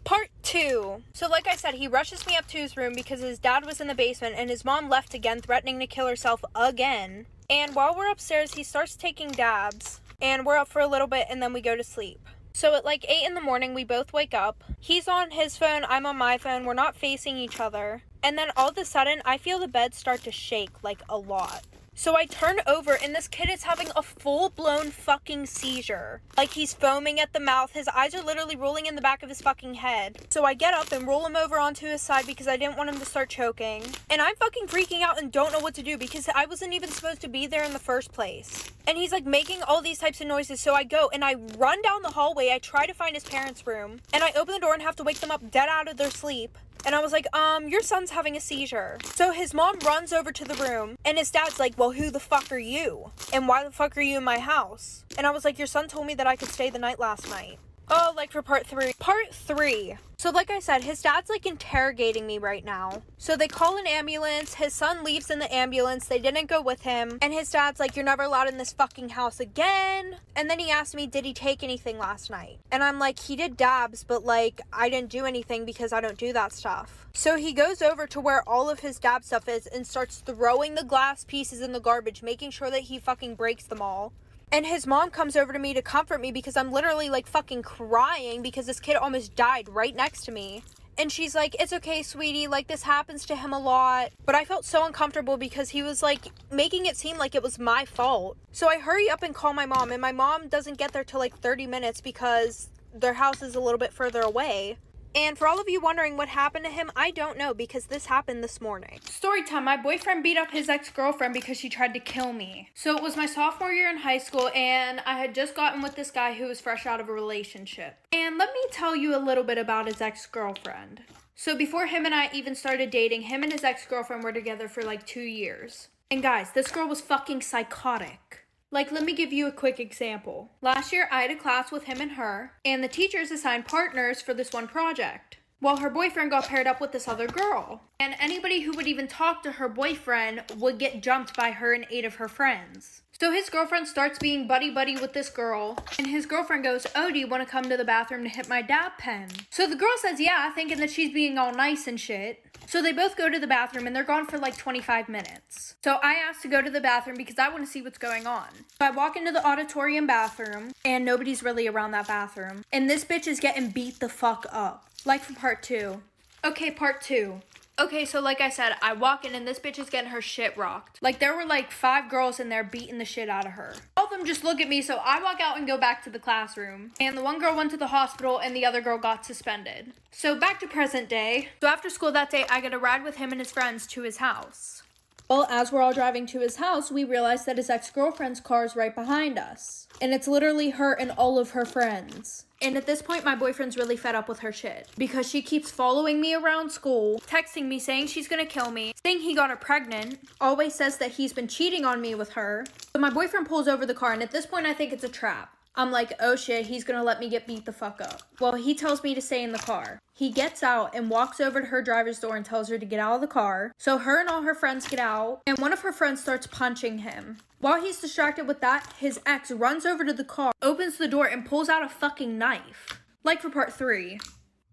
Part 2. So like I said, he rushes me up to his room because his dad was in the basement and his mom left again, threatening to kill herself again. And while we're upstairs, he starts taking dabs, and we're up for a little bit, and then we go to sleep. So at like 8 in the morning, we both wake up. He's on his phone, I'm on my phone, we're not facing each other. And then all of a sudden, I feel the bed start to shake, like a lot. So I turn over, and this kid is having a full-blown fucking seizure. Like, he's foaming at the mouth. His eyes are literally rolling in the back of his fucking head. So I get up and roll him over onto his side because I didn't want him to start choking. And I'm fucking freaking out and don't know what to do because I wasn't even supposed to be there in the first place. And he's, like, making all these types of noises. So I go, and I run down the hallway. I try to find his parents' room. And I open the door and have to wake them up dead out of their sleep. And I was like, your son's having a seizure. So his mom runs over to the room, and his dad's like, "Well, who the fuck are you? And why the fuck are you in my house?" And I was like, "Your son told me that I could stay the night last night." Oh, like for part 3. Part 3. So like I said, his dad's like interrogating me right now. So they call an ambulance, his son leaves in the ambulance, they didn't go with him, and his dad's like, "You're never allowed in this fucking house again." And then he asked me, did he take anything last night? And I'm like, he did dabs, but like, I didn't do anything because I don't do that stuff. So he goes over to where all of his dab stuff is and starts throwing the glass pieces in the garbage, making sure that he fucking breaks them all. And his mom comes over to me to comfort me because I'm literally like fucking crying because this kid almost died right next to me. And she's like, "It's okay, sweetie, like this happens to him a lot." But I felt so uncomfortable because he was like making it seem like it was my fault. So I hurry up and call my mom, and my mom doesn't get there till like 30 minutes because their house is a little bit further away. And for all of you wondering what happened to him, I don't know because this happened this morning. Story time. My boyfriend beat up his ex-girlfriend because she tried to kill me. So it was my sophomore year in high school, and I had just gotten with this guy who was fresh out of a relationship. And let me tell you a little bit about his ex-girlfriend. So before him and I even started dating, him and his ex-girlfriend were together for like 2 years. And guys, this girl was fucking psychotic. Like, let me give you a quick example. Last year, I had a class with him and her, and the teachers assigned partners for this one project. Well, her boyfriend got paired up with this other girl. And anybody who would even talk to her boyfriend would get jumped by her and 8 of her friends. So his girlfriend starts being buddy-buddy with this girl, and his girlfriend goes, "Oh, do you want to come to the bathroom to hit my dab pen?" So the girl says yeah, thinking that she's being all nice and shit. So they both go to the bathroom, and they're gone for like 25 minutes. So I asked to go to the bathroom because I want to see what's going on. So I walk into the auditorium bathroom, and nobody's really around that bathroom. And this bitch is getting beat the fuck up. Like for part 2. Okay, part 2. Okay, so like I said, I walk in and this bitch is getting her shit rocked. Like, there were like 5 girls in there beating the shit out of her. All of them just look at me, so I walk out and go back to the classroom. And the one girl went to the hospital and the other girl got suspended. So back to present day. So after school that day, I get a ride with him and his friends to his house. Well, as we're all driving to his house, we realize that his ex-girlfriend's car is right behind us. And it's literally her and all of her friends. And at this point, my boyfriend's really fed up with her shit. Because she keeps following me around school, texting me saying she's gonna kill me, saying he got her pregnant, always says that he's been cheating on me with her. So my boyfriend pulls over the car, and at this point, I think it's a trap. I'm like, oh shit, he's gonna let me get beat the fuck up. Well, he tells me to stay in the car. He gets out and walks over to her driver's door and tells her to get out of the car. So her and all her friends get out, and one of her friends starts punching him. While he's distracted with that, his ex runs over to the car, opens the door, and pulls out a fucking knife. Like for part 3.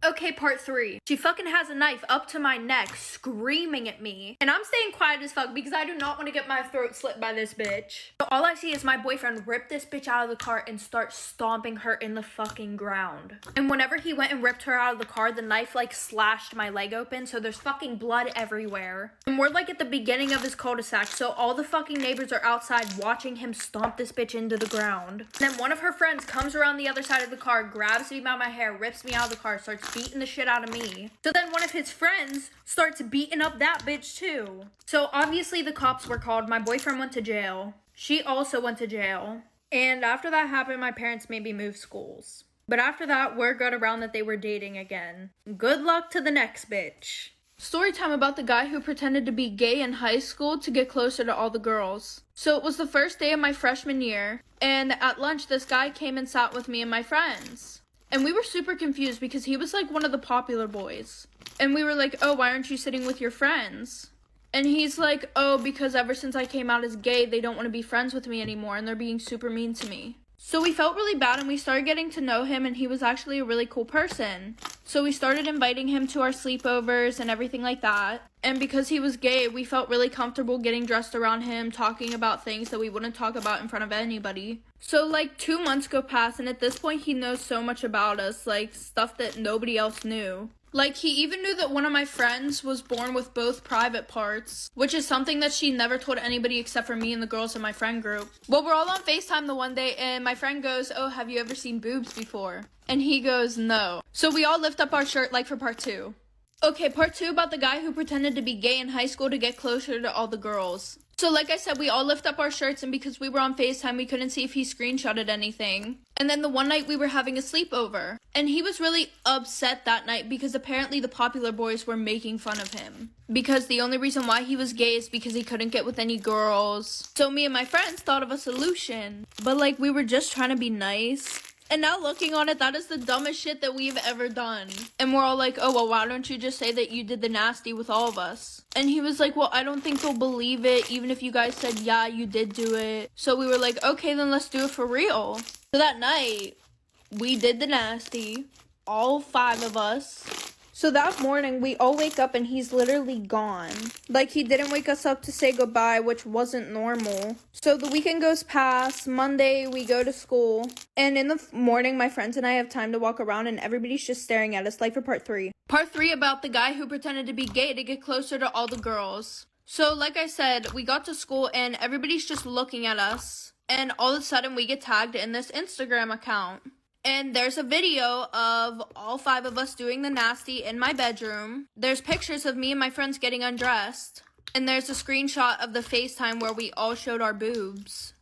Okay, part 3. She fucking has a knife up to my neck, screaming at me. And I'm staying quiet as fuck because I do not want to get my throat slit by this bitch. So all I see is my boyfriend rip this bitch out of the car and start stomping her in the fucking ground. And whenever he went and ripped her out of the car, the knife like slashed my leg open, so there's fucking blood everywhere. And we're like at the beginning of his cul-de-sac, so all the fucking neighbors are outside watching him stomp this bitch into the ground. And then one of her friends comes around the other side of the car, grabs me by my hair, rips me out of the car, starts beating the shit out of me. So then one of his friends starts beating up that bitch too. So obviously the cops were called. My boyfriend went to jail. She also went to jail. And after that happened, my parents made me move schools. But after that, word got around that they were dating again. Good luck to the next bitch. Story time about the guy who pretended to be gay in high school to get closer to all the girls. So it was the first day of my freshman year, and at lunch this guy came and sat with me and my friends. And we were super confused because he was like one of the popular boys. And we were like, oh, why aren't you sitting with your friends? And he's like, oh, because ever since I came out as gay, they don't want to be friends with me anymore and they're being super mean to me. So we felt really bad and we started getting to know him, and he was actually a really cool person. So we started inviting him to our sleepovers and everything like that. And because he was gay, we felt really comfortable getting dressed around him, talking about things that we wouldn't talk about in front of anybody. So like 2 months go past, and at this point he knows so much about us, like stuff that nobody else knew. Like, he even knew that one of my friends was born with both private parts, which is something that she never told anybody except for me and the girls in my friend group. Well, we're all on FaceTime the one day, and my friend goes, oh, have you ever seen boobs before? And he goes, no. So we all lift up our shirt like for part 2. Okay, part 2 about the guy who pretended to be gay in high school to get closer to all the girls. So like I said, we all lift up our shirts, and because we were on FaceTime, we couldn't see if he screenshotted anything. And then the one night we were having a sleepover, and he was really upset that night because apparently the popular boys were making fun of him. Because the only reason why he was gay is because he couldn't get with any girls. So me and my friends thought of a solution, but like we were just trying to be nice. And now looking on it, that is the dumbest shit that we've ever done. And we're all like, oh, well, why don't you just say that you did the nasty with all of us? And he was like, well, I don't think they'll believe it, even if you guys said, yeah, you did do it. So we were like, okay, then let's do it for real. So that night, we did the nasty, all 5 of us. So that morning, we all wake up and he's literally gone. Like, he didn't wake us up to say goodbye, which wasn't normal. So the weekend goes past. Monday, we go to school. And in the morning, my friends and I have time to walk around, and everybody's just staring at us, like for part 3. Part 3 about the guy who pretended to be gay to get closer to all the girls. So like I said, we got to school and everybody's just looking at us. And all of a sudden, we get tagged in this Instagram account. And there's a video of all 5 of us doing the nasty in my bedroom. There's pictures of me and my friends getting undressed. And there's a screenshot of the FaceTime where we all showed our boobs.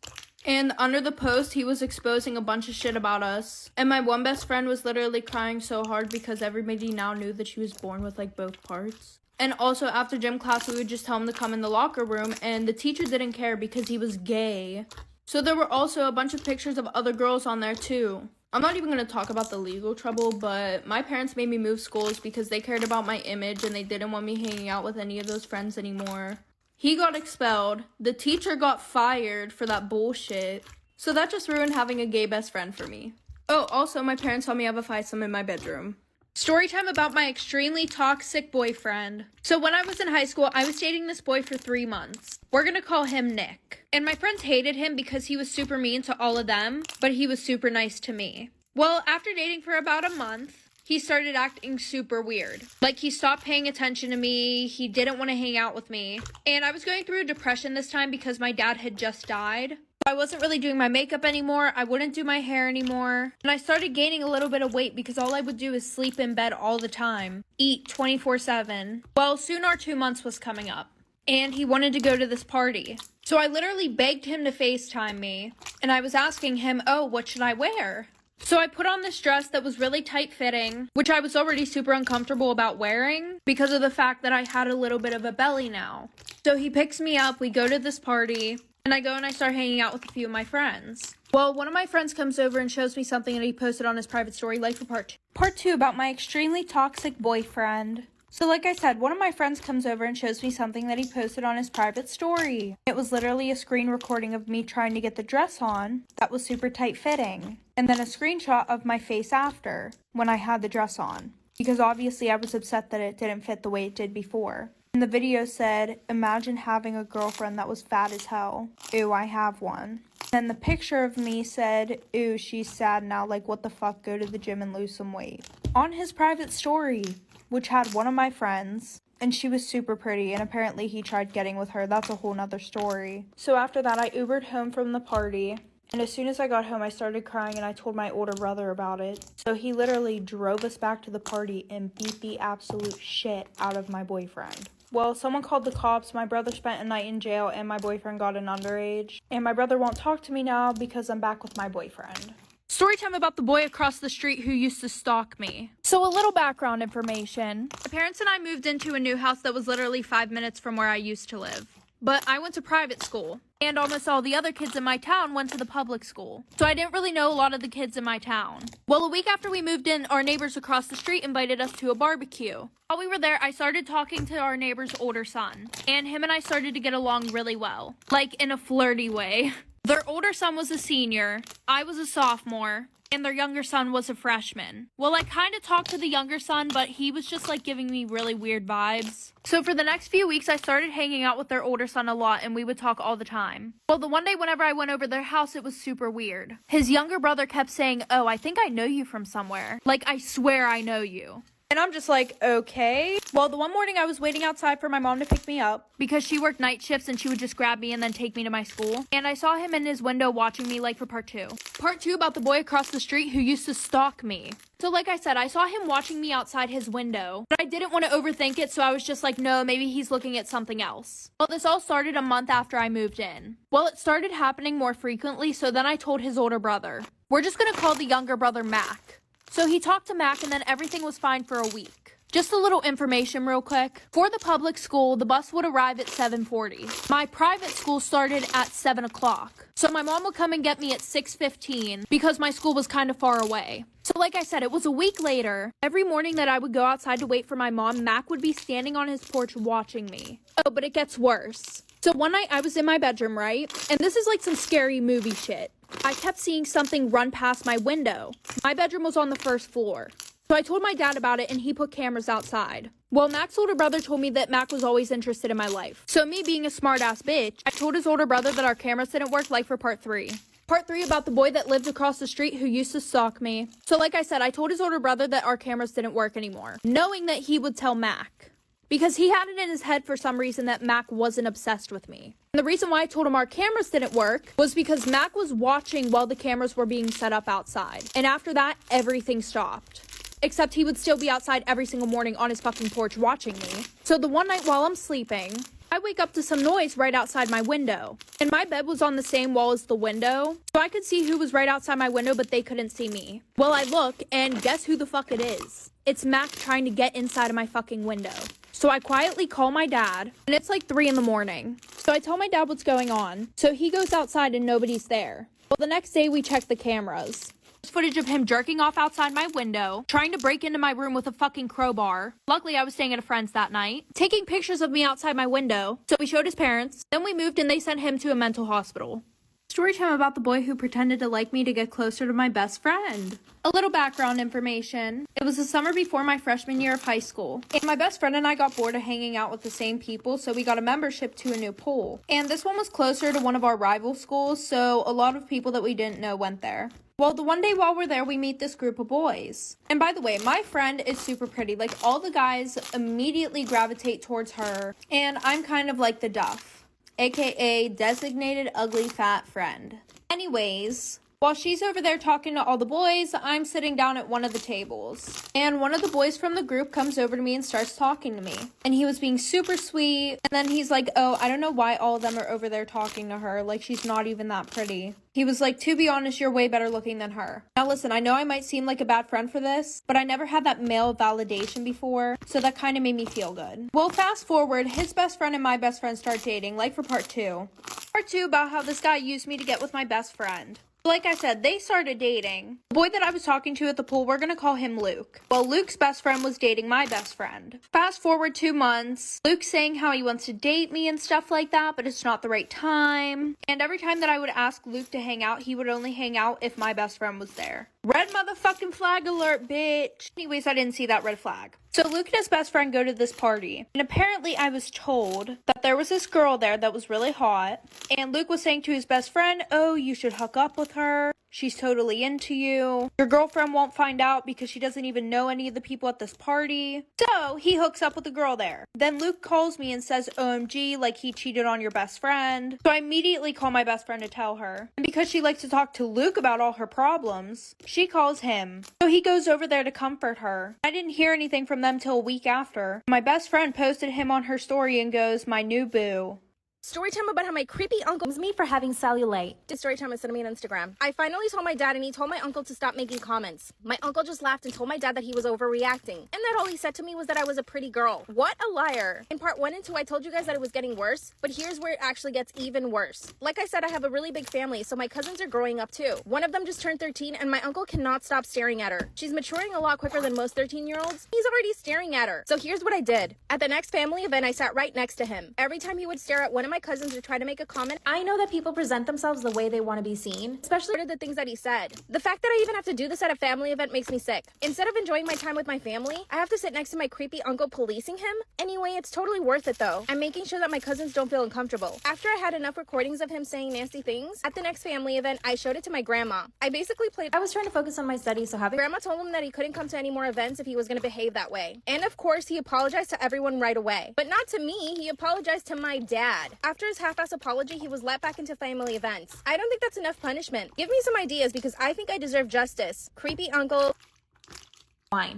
And under the post, he was exposing a bunch of shit about us. And my one best friend was literally crying so hard because everybody now knew that she was born with like both parts. And also after gym class, we would just tell him to come in the locker room, and the teacher didn't care because he was gay. So there were also a bunch of pictures of other girls on there too. I'm not even going to talk about the legal trouble, but my parents made me move schools because they cared about my image and they didn't want me hanging out with any of those friends anymore. He got expelled. The teacher got fired for that bullshit. So that just ruined having a gay best friend for me. Oh, also my parents saw me have a foursome in my bedroom. Story time about my extremely toxic boyfriend. So when I was in high school, I was dating this boy for 3 months. We're gonna call him Nick. And my friends hated him because he was super mean to all of them, but he was super nice to me. Well, after dating for about a month, he started acting super weird. Like, he stopped paying attention to me, he didn't want to hang out with me. And I was going through a depression this time because my dad had just died. I wasn't really doing my makeup anymore, I wouldn't do my hair anymore, and I started gaining a little bit of weight because all I would do is sleep in bed all the time, eat 24/7. Well, soon our 2 months was coming up, and he wanted to go to this party. So I literally begged him to FaceTime me, and I was asking him, oh, what should I wear? So I put on this dress that was really tight-fitting, which I was already super uncomfortable about wearing because of the fact that I had a little bit of a belly now. So he picks me up, we go to this party, and I go and I start hanging out with a few of my friends. Well, one of my friends comes over and shows me something that he posted on his private story, like for part 2. Part 2 about my extremely toxic boyfriend. So like I said, one of my friends comes over and shows me something that he posted on his private story. It was literally a screen recording of me trying to get the dress on that was super tight fitting. And then a screenshot of my face after when I had the dress on. Because obviously I was upset that it didn't fit the way it did before. And the video said, imagine having a girlfriend that was fat as hell. Ew, I have one. Then the picture of me said, ew, she's sad now, like what the fuck, go to the gym and lose some weight. On his private story, which had one of my friends, and she was super pretty, and apparently he tried getting with her. That's a whole nother story. So after that, I Ubered home from the party, and as soon as I got home, I started crying, and I told my older brother about it. So he literally drove us back to the party and beat the absolute shit out of my boyfriend. Well, someone called the cops, my brother spent a night in jail, and my boyfriend got an underage. And my brother won't talk to me now because I'm back with my boyfriend. Story time about the boy across the street who used to stalk me. So a little background information. My parents and I moved into a new house that was literally 5 minutes from where I used to live. But I went to private school, and almost all the other kids in my town went to the public school. So I didn't really know a lot of the kids in my town. Well, a week after we moved in, our neighbors across the street invited us to a barbecue. While we were there, I started talking to our neighbor's older son, and him and I started to get along really well. Like, in a flirty way. Their older son was a senior, I was a sophomore, and their younger son was a freshman. Well, I kind of talked to the younger son, but he was just like giving me really weird vibes. So for the next few weeks, I started hanging out with their older son a lot, and we would talk all the time. Well, the one day whenever I went over their house, it was super weird. His younger brother kept saying, oh, I think I know you from somewhere. Like, I swear I know you. And I'm just like, okay. Well, the one morning I was waiting outside for my mom to pick me up because she worked night shifts and she would just grab me and then take me to my school. And I saw him in his window watching me, like for part 2. Part 2 about the boy across the street who used to stalk me. So like I said, I saw him watching me outside his window, but I didn't want to overthink it, so I was just like, no, maybe he's looking at something else. Well, this all started a month after I moved in. Well, it started happening more frequently, so then I told his older brother. We're just gonna call the younger brother Mac. So he talked to Mac, and then everything was fine for a week. Just a little information real quick. For the public school, the bus would arrive at 7:40. My private school started at 7 o'clock. So my mom would come and get me at 6:15 because my school was kind of far away. So like I said, it was a week later. Every morning that I would go outside to wait for my mom, Mac would be standing on his porch watching me. Oh, but it gets worse. So one night I was in my bedroom, right? And this is like some scary movie shit. I kept seeing something run past my window. My bedroom was on the first floor. So I told my dad about it and he put cameras outside. Well, Mac's older brother told me that Mac was always interested in my life. So me being a smart ass bitch, I told his older brother that our cameras didn't work, like for part 3. Part 3 about the boy that lived across the street who used to stalk me. So like I said, I told his older brother that our cameras didn't work anymore, knowing that he would tell Mac. Because he had it in his head for some reason that Mac wasn't obsessed with me. And the reason why I told him our cameras didn't work was because Mac was watching while the cameras were being set up outside. And after that, everything stopped. Except he would still be outside every single morning on his fucking porch watching me. So the one night while I'm sleeping, I wake up to some noise right outside my window. And my bed was on the same wall as the window, so I could see who was right outside my window, but they couldn't see me. Well, I look, and guess who the fuck it is? It's Mac trying to get inside of my fucking window. So I quietly call my dad, and it's like 3 in the morning. So I tell my dad what's going on. So he goes outside and nobody's there. Well, the next day we check the cameras. There's footage of him jerking off outside my window, trying to break into my room with a fucking crowbar. Luckily, I was staying at a friend's that night. Taking pictures of me outside my window. So we showed his parents. Then we moved and they sent him to a mental hospital. Story time about the boy who pretended to like me to get closer to my best friend. A little background information. It was the summer before my freshman year of high school, and my best friend and I got bored of hanging out with the same people, so we got a membership to a new pool. And this one was closer to one of our rival schools, so a lot of people that we didn't know went there. Well, the one day while we're there, we meet this group of boys. And by the way, my friend is super pretty. Like, all the guys immediately gravitate towards her. And I'm kind of like the duff, aka designated ugly fat friend. Anyways, while she's over there talking to all the boys, I'm sitting down at one of the tables. And one of the boys from the group comes over to me and starts talking to me. And he was being super sweet. And then he's like, oh, I don't know why all of them are over there talking to her. Like, she's not even that pretty. He was like, to be honest, you're way better looking than her. Now listen, I know I might seem like a bad friend for this, but I never had that male validation before, so that kind of made me feel good. Well, fast forward, his best friend and my best friend start dating, like for part 2. Part 2 about how this guy used me to get with my best friend. Like I said, they started dating. The boy that I was talking to at the pool, we're gonna call him Luke. Well, Luke's best friend was dating my best friend. Fast forward 2 months, Luke's saying how he wants to date me and stuff like that, but it's not the right time. And every time that I would ask Luke to hang out, he would only hang out if my best friend was there. Red motherfucking flag alert, bitch. Anyways, I didn't see that red flag. So Luke and his best friend go to this party. And apparently I was told that there was this girl there that was really hot. And Luke was saying to his best friend, oh, you should hook up with her. She's totally into you. Your girlfriend won't find out because she doesn't even know any of the people at this party. So he hooks up with the girl there. Then Luke calls me and says, OMG, like he cheated on your best friend. So I immediately call my best friend to tell her. And because she likes to talk to Luke about all her problems, she calls him. So he goes over there to comfort her. I didn't hear anything from them till a week after. My best friend posted him on her story and goes, my new boo. Storytime about how my creepy uncle was me for having cellulite. Did storytime and sent me on Instagram. I finally told my dad and he told my uncle to stop making comments. My uncle just laughed and told my dad that he was overreacting. And that all he said to me was that I was a pretty girl. What a liar. In part 1 and 2, I told you guys that it was getting worse, but here's where it actually gets even worse. Like I said, I have a really big family, so my cousins are growing up too. One of them just turned 13 and my uncle cannot stop staring at her. She's maturing a lot quicker than most 13-year-olds. He's already staring at her. So here's what I did. At the next family event, I sat right next to him. Every time he would stare at one of my cousins or try to make a comment, I know that people present themselves the way they want to be seen, especially the things that he said. The fact that I even have to do this at a family event makes me sick. Instead of enjoying my time with my family, I have to sit next to my creepy uncle policing him. Anyway, it's totally worth it though. I'm making sure that my cousins don't feel uncomfortable. After I had enough recordings of him saying nasty things, at the next family event, I showed it to my grandma. I basically played. I was trying to focus on my studies, so having grandma told him that he couldn't come to any more events if he was going to behave that way. And of course, he apologized to everyone right away. But not to me, he apologized to my dad. After his half-ass apology, he was let back into family events. I don't think that's enough punishment. Give me some ideas because I think I deserve justice. Creepy uncle.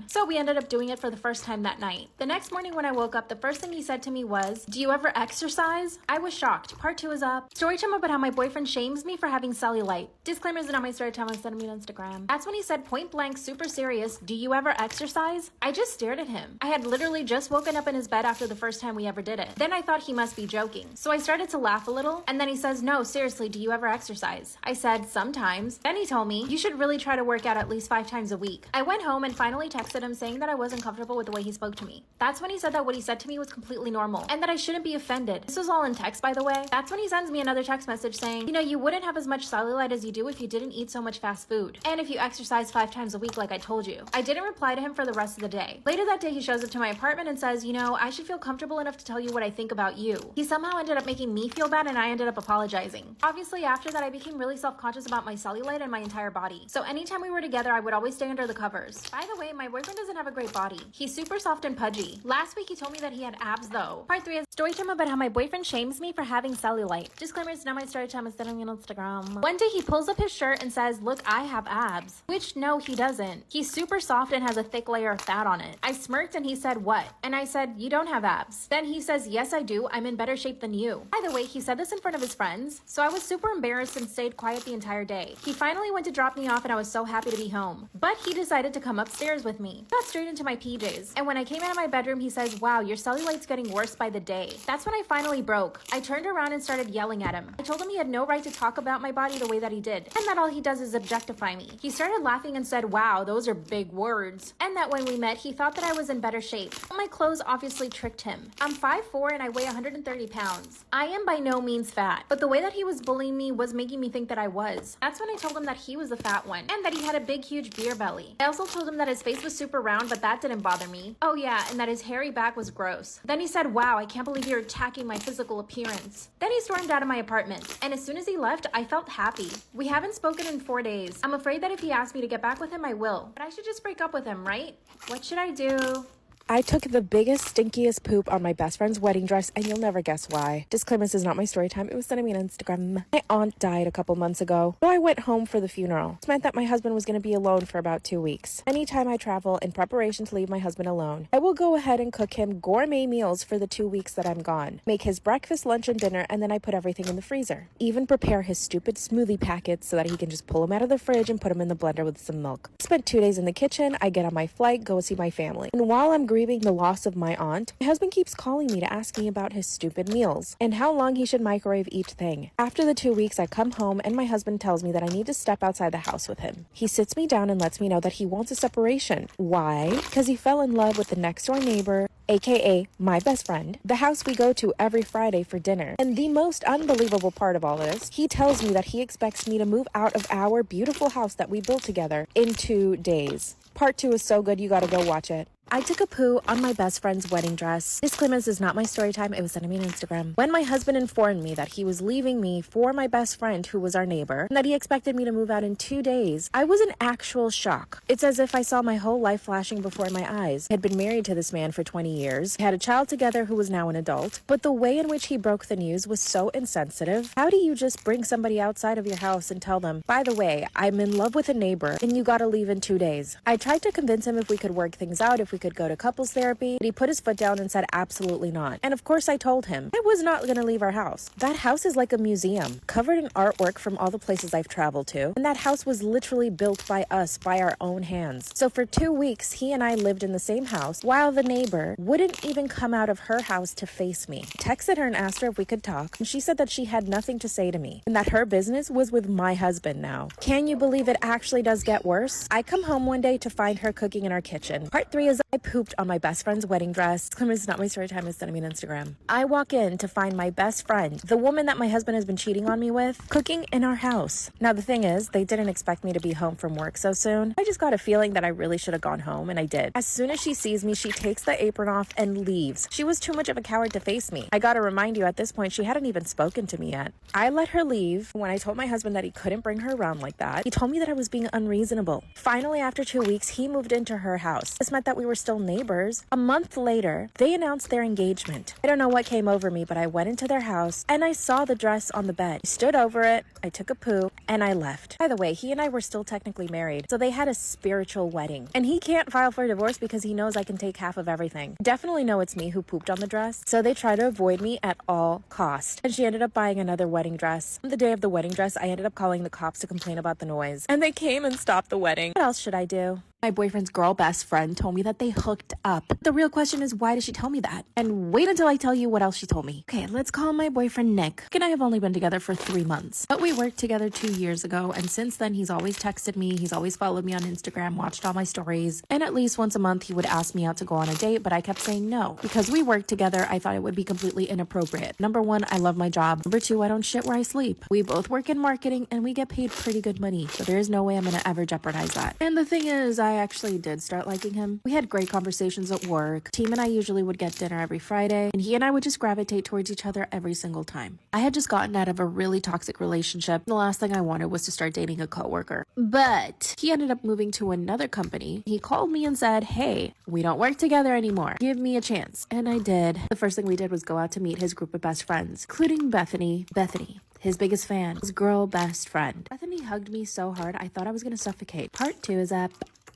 So we ended up doing it for the first time that night. The next morning when I woke up, the first thing he said to me was, do you ever exercise? I was shocked. Part 2 is up. Story time about how my boyfriend shames me for having cellulite. Disclaimers that on my story time I sent me on Instagram. That's when he said point blank, super serious, do you ever exercise? I just stared at him. I had literally just woken up in his bed after the first time we ever did it. Then I thought he must be joking. So I started to laugh a little, and then he says, no, seriously, do you ever exercise? I said, sometimes. Then he told me, you should really try to work out at least 5 times a week. I went home and finally texted him saying that I wasn't comfortable with the way he spoke to me. That's when he said that what he said to me was completely normal and that I shouldn't be offended. This was all in text, by the way. That's when he sends me another text message saying, you know, you wouldn't have as much cellulite as you do if you didn't eat so much fast food and if you exercise 5 times a week like I told you. I didn't reply to him for the rest of the day. Later that day, he shows up to my apartment and says, you know, I should feel comfortable enough to tell you what I think about you. He somehow ended up making me feel bad and I ended up apologizing. Obviously, after that, I became really self-conscious about my cellulite and my entire body. So anytime we were together, I would always stay under the covers. By the way, my boyfriend doesn't have a great body. He's super soft and pudgy. Last week, he told me that he had abs though. Part 3 is story time about how my boyfriend shames me for having cellulite. Disclaimers, now my story time is sitting on Instagram. One day he pulls up his shirt and says, look, I have abs. Which no, he doesn't. He's super soft and has a thick layer of fat on it. I smirked and he said, what? And I said, you don't have abs. Then he says, yes, I do. I'm in better shape than you. By the way, he said this in front of his friends. So I was super embarrassed and stayed quiet the entire day. He finally went to drop me off and I was so happy to be home. But he decided to come upstairs with me. Got straight into my PJs. And when I came out of my bedroom, he says, wow, your cellulite's getting worse by the day. That's when I finally broke. I turned around and started yelling at him. I told him he had no right to talk about my body the way that he did, and that all he does is objectify me. He started laughing and said, wow, those are big words. And that when we met, he thought that I was in better shape. But my clothes obviously tricked him. I'm 5'4" and I weigh 130 pounds. I am by no means fat, but the way that he was bullying me was making me think that I was. That's when I told him that he was the fat one, and that he had a big, huge beer belly. I also told him that his face was super round, but that didn't bother me. Oh yeah, and that his hairy back was gross. Then he said, wow, I can't believe you're attacking my physical appearance. Then he stormed out of my apartment, and as soon as he left, I felt happy. We haven't spoken in 4 days. I'm afraid that if he asks me to get back with him, I will. But I should just break up with him, right? What should I do? I took the biggest, stinkiest poop on my best friend's wedding dress, and you'll never guess why. Disclaimer, this is not my story time. It was sent to me on Instagram. My aunt died a couple months ago, so I went home for the funeral. This meant that my husband was going to be alone for about 2 weeks. Anytime I travel in preparation to leave my husband alone, I will go ahead and cook him gourmet meals for the 2 weeks that I'm gone. Make his breakfast, lunch, and dinner, and then I put everything in the freezer. Even prepare his stupid smoothie packets so that he can just pull them out of the fridge and put them in the blender with some milk. Spent 2 days in the kitchen. I get on my flight, go see my family. And while I'm grieving the loss of my aunt, my husband keeps calling me to ask me about his stupid meals and how long he should microwave each thing. After the 2 weeks, I come home and my husband tells me that I need to step outside the house with him. He sits me down and lets me know that he wants a separation. Why? Because he fell in love with the next door neighbor, aka my best friend, the house we go to every Friday for dinner. And the most unbelievable part of all this, he tells me that he expects me to move out of our beautiful house that we built together in 2 days. Part 2 is so good, you gotta go watch it. I took a poo on my best friend's wedding dress. Disclaimer, this is not my story time. It was sent to me on Instagram. When my husband informed me that he was leaving me for my best friend who was our neighbor, and that he expected me to move out in 2 days, I was in actual shock. It's as if I saw my whole life flashing before my eyes. I had been married to this man for 20 years, had a child together who was now an adult, but the way in which he broke the news was so insensitive. How do you just bring somebody outside of your house and tell them, by the way, I'm in love with a neighbor and you gotta leave in 2 days? I tried to convince him if we could work things out, if we could go to couples therapy, but he put his foot down and said absolutely not. And of course I told him I was not going to leave our house. That house is like a museum, covered in artwork from all the places I've traveled to, and that house was literally built by us, by our own hands. So for 2 weeks, he and I lived in the same house, while the neighbor wouldn't even come out of her house to face me. Texted her and asked her if we could talk, and she said that she had nothing to say to me, and that her business was with my husband now. Can you believe it actually does get worse? I come home one day to find her cooking in our kitchen. Part 3 is I pooped on my best friend's wedding dress. It's not my story time, it's sending me on Instagram. I walk in to find my best friend, the woman that my husband has been cheating on me with, cooking in our house. Now the thing is, they didn't expect me to be home from work so soon. I just got a feeling that I really should have gone home, and I did. As soon as she sees me, she takes the apron off and leaves. She was too much of a coward to face me. I gotta remind you, at this point, she hadn't even spoken to me yet. I let her leave. When I told my husband that he couldn't bring her around like that, he told me that I was being unreasonable. Finally, after 2 weeks, he moved into her house. This meant that we were still neighbors. A month later, they announced their engagement. I don't know what came over me, but I went into their house and I saw the dress on the bed. I stood over it, I took a poo, and I left. By the way, he and I were still technically married, so they had a spiritual wedding. And he can't file for divorce because he knows I can take half of everything. Definitely know it's me who pooped on the dress, so they try to avoid me at all cost. And she ended up buying another wedding dress. On the day of the wedding dress, I ended up calling the cops to complain about the noise, and they came and stopped the wedding. What else should I do? My boyfriend's girl best friend told me that they hooked up. The real question is, why did she tell me that? And wait until I tell you what else she told me. Okay, let's call my boyfriend Nick. Nick and I have only been together for 3 months, but we worked together 2 years ago, and since then he's always texted me, he's always followed me on Instagram, watched all my stories, and at least once a month he would ask me out to go on a date, but I kept saying no. Because we worked together, I thought it would be completely inappropriate. Number 1, I love my job. Number 2, I don't shit where I sleep. We both work in marketing, and we get paid pretty good money, so there is no way I'm gonna ever jeopardize that. And the thing is, I actually did start liking him. We had great conversations at work. Team and I usually would get dinner every Friday, and he and I would just gravitate towards each other every single time. I had just gotten out of a really toxic relationship. The last thing I wanted was to start dating a coworker. But he ended up moving to another company. He called me and said, hey, we don't work together anymore. Give me a chance. And I did. The first thing we did was go out to meet his group of best friends, including Bethany, his biggest fan, his girl best friend. Bethany hugged me so hard I thought I was gonna suffocate. Part 2 is that